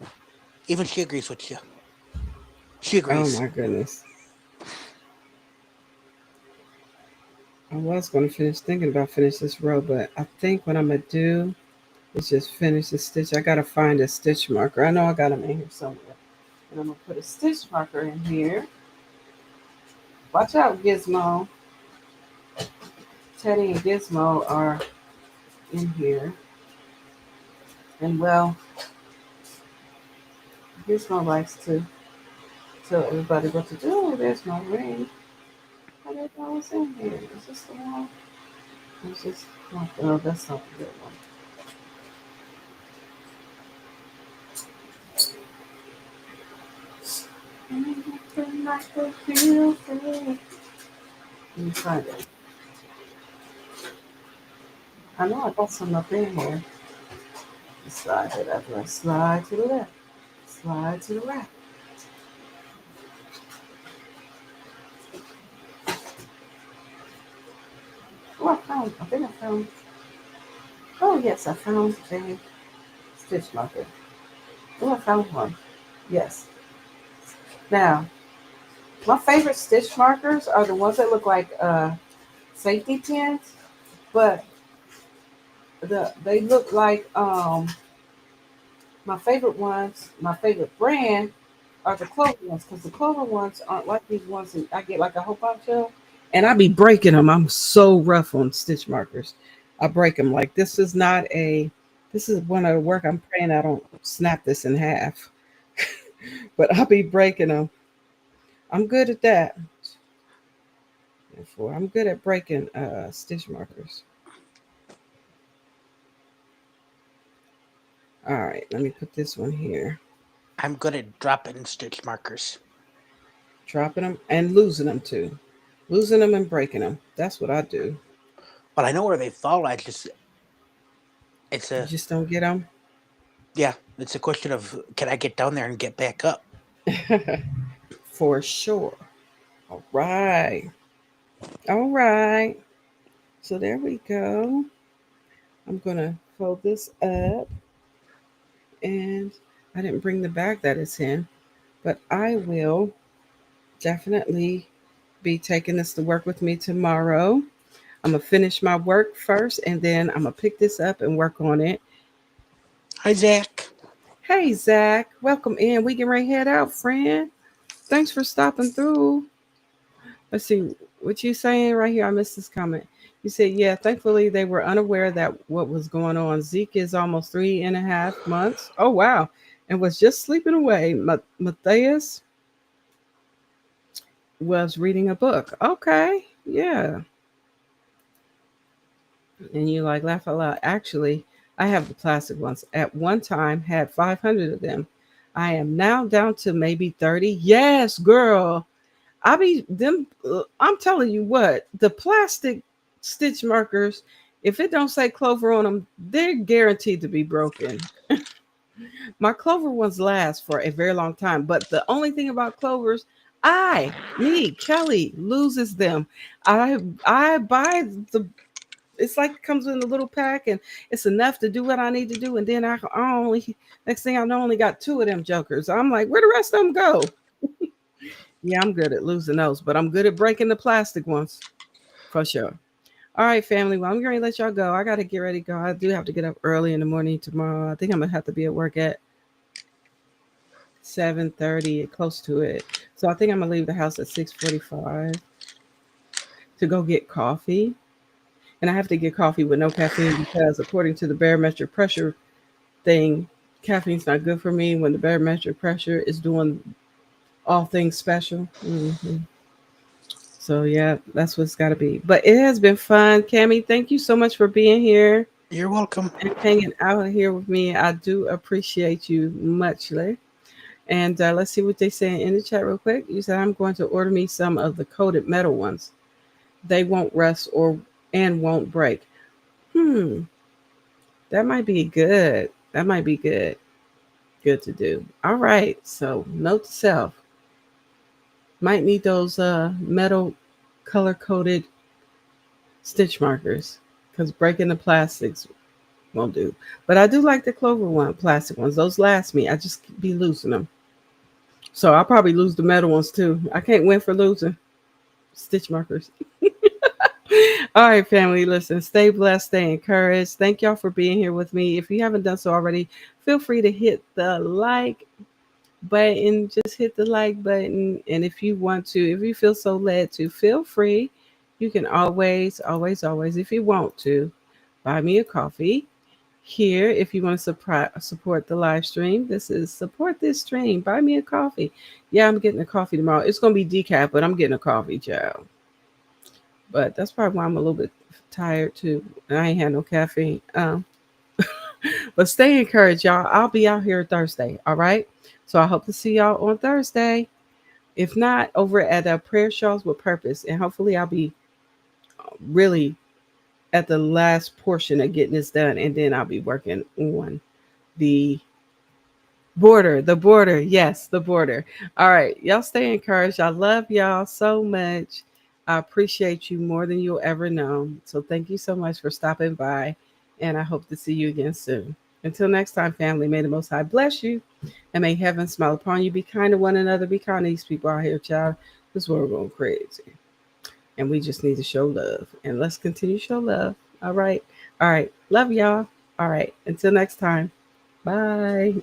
even she agrees with you. She Oh agrees. my goodness. I was going to finish thinking about finish this row, but I think what I'm gonna do is just finish the stitch. I gotta find a stitch marker. I know I got them in here somewhere, and I'm gonna put a stitch marker in here. Watch out, Gizmo. Teddy and Gizmo are in here, and well, Gizmo likes to tell everybody what to do. There's my ring. I didn't know what's in here. Is this the one? It's just not. No, that's not the good one. Let me find it. I know I got some up in here. Slide it up. Slide to the left. Slide to the right. Oh, I found. I think I found. Oh yes, I found a stitch marker. Oh, I found one. Yes. Now, my favorite stitch markers are the ones that look like safety pins, but they look like my favorite ones. My favorite brand are the clover ones because the clover ones aren't like these ones that I get like a whole bunch of, and I be breaking them. I'm so rough on stitch markers. I break them like this is not a. This is one of the work I'm praying I don't snap this in half, but I'll be breaking them. I'm good at that. Therefore, I'm good at breaking stitch markers. All right, let me put this one here. I'm good at dropping stitch markers. Dropping them and losing them too. Losing them and breaking them. That's what I do. Well, I know where they fall. I just, it's You a, just don't get them. yeah, it's a question of, can I get down there and get back up? For sure. All right. All right. So there we go. I'm going to fold this up. And I didn't bring the bag that it's in, but I will definitely be taking this to work with me tomorrow. I'm gonna finish my work first, and then I'm gonna pick this up and work on it. Hi, Zach. Hey Zach, welcome in. We can right head out, friend. Thanks for stopping through. Let's see what you saying right here. I missed this comment. You said, yeah, thankfully they were unaware that what was going on. Zeke is almost 3.5 months. Oh, wow. And was just sleeping away. Matthias was reading a book. Okay. Yeah. And you like laugh out loud. Actually, I have the plastic ones. At one time, had 500 of them. I am now down to maybe 30. Yes, girl. I be them. I'm telling you what, the plastic stitch markers, if it don't say Clover on them, they're guaranteed to be broken. My Clover ones last for a very long time, but the only thing about Clovers, Kelly, loses them. I buy the. It's like it comes in a little pack, and it's enough to do what I need to do, and then I only next thing I know, only got two of them jokers. I'm like, where the rest of them go? Yeah, I'm good at losing those, but I'm good at breaking the plastic ones for sure. All right, family. Well, I'm going to let y'all go. I got to get ready to go. I do have to get up early in the morning tomorrow. I think I'm going to have to be at work at 7:30, close to it. So I think I'm going to leave the house at 6:45 to go get coffee. And I have to get coffee with no caffeine because according to the barometric pressure thing, caffeine's not good for me when the barometric pressure is doing all things special. So yeah, that's what's got to be. But it has been fun, Cami. Thank you so much for being here You're welcome. and hanging out here with me. I do appreciate you muchly. And let's see what they say in the chat real quick. You said I'm going to order me some of the coated metal ones. They won't rust or and won't break. Hmm, that might be good. That might be good. Good to do. All right. So note to self: might need those metal color coded stitch markers because breaking the plastics won't do. But I do like the Clover one, plastic ones. Those last me. I just be losing them. So I'll probably lose the metal ones too. I can't win for losing stitch markers. All right, family, listen, stay blessed, stay encouraged. Thank y'all for being here with me. If you haven't done so already, feel free to hit the like button. Just hit the like button. And if you want to, if you feel so led to, feel free. You can always, always, always, if you want to, buy me a coffee here. If you want to support the live stream, this is support this stream. Buy me a coffee. Yeah, I'm getting a coffee tomorrow. It's going to be decaf, but I'm getting a coffee, child. But that's probably why I'm a little bit tired too. I ain't had no caffeine. But stay encouraged, y'all. I'll be out here Thursday. All right. So I hope to see y'all on Thursday. If not, over at Prayer Shawls with Purpose. And hopefully I'll be really at the last portion of getting this done. And then I'll be working on the border. Yes, the border. All right. Y'all stay encouraged. I love y'all so much. I appreciate you more than you'll ever know. So thank you so much for stopping by. And I hope to see you again soon. Until next time, family, may the Most High bless you and may heaven smile upon you. Be kind to one another. Be kind to these people out here, child. This world going crazy. And we just need to show love. And let's continue to show love. All right. All right. Love y'all. All right. Until next time. Bye.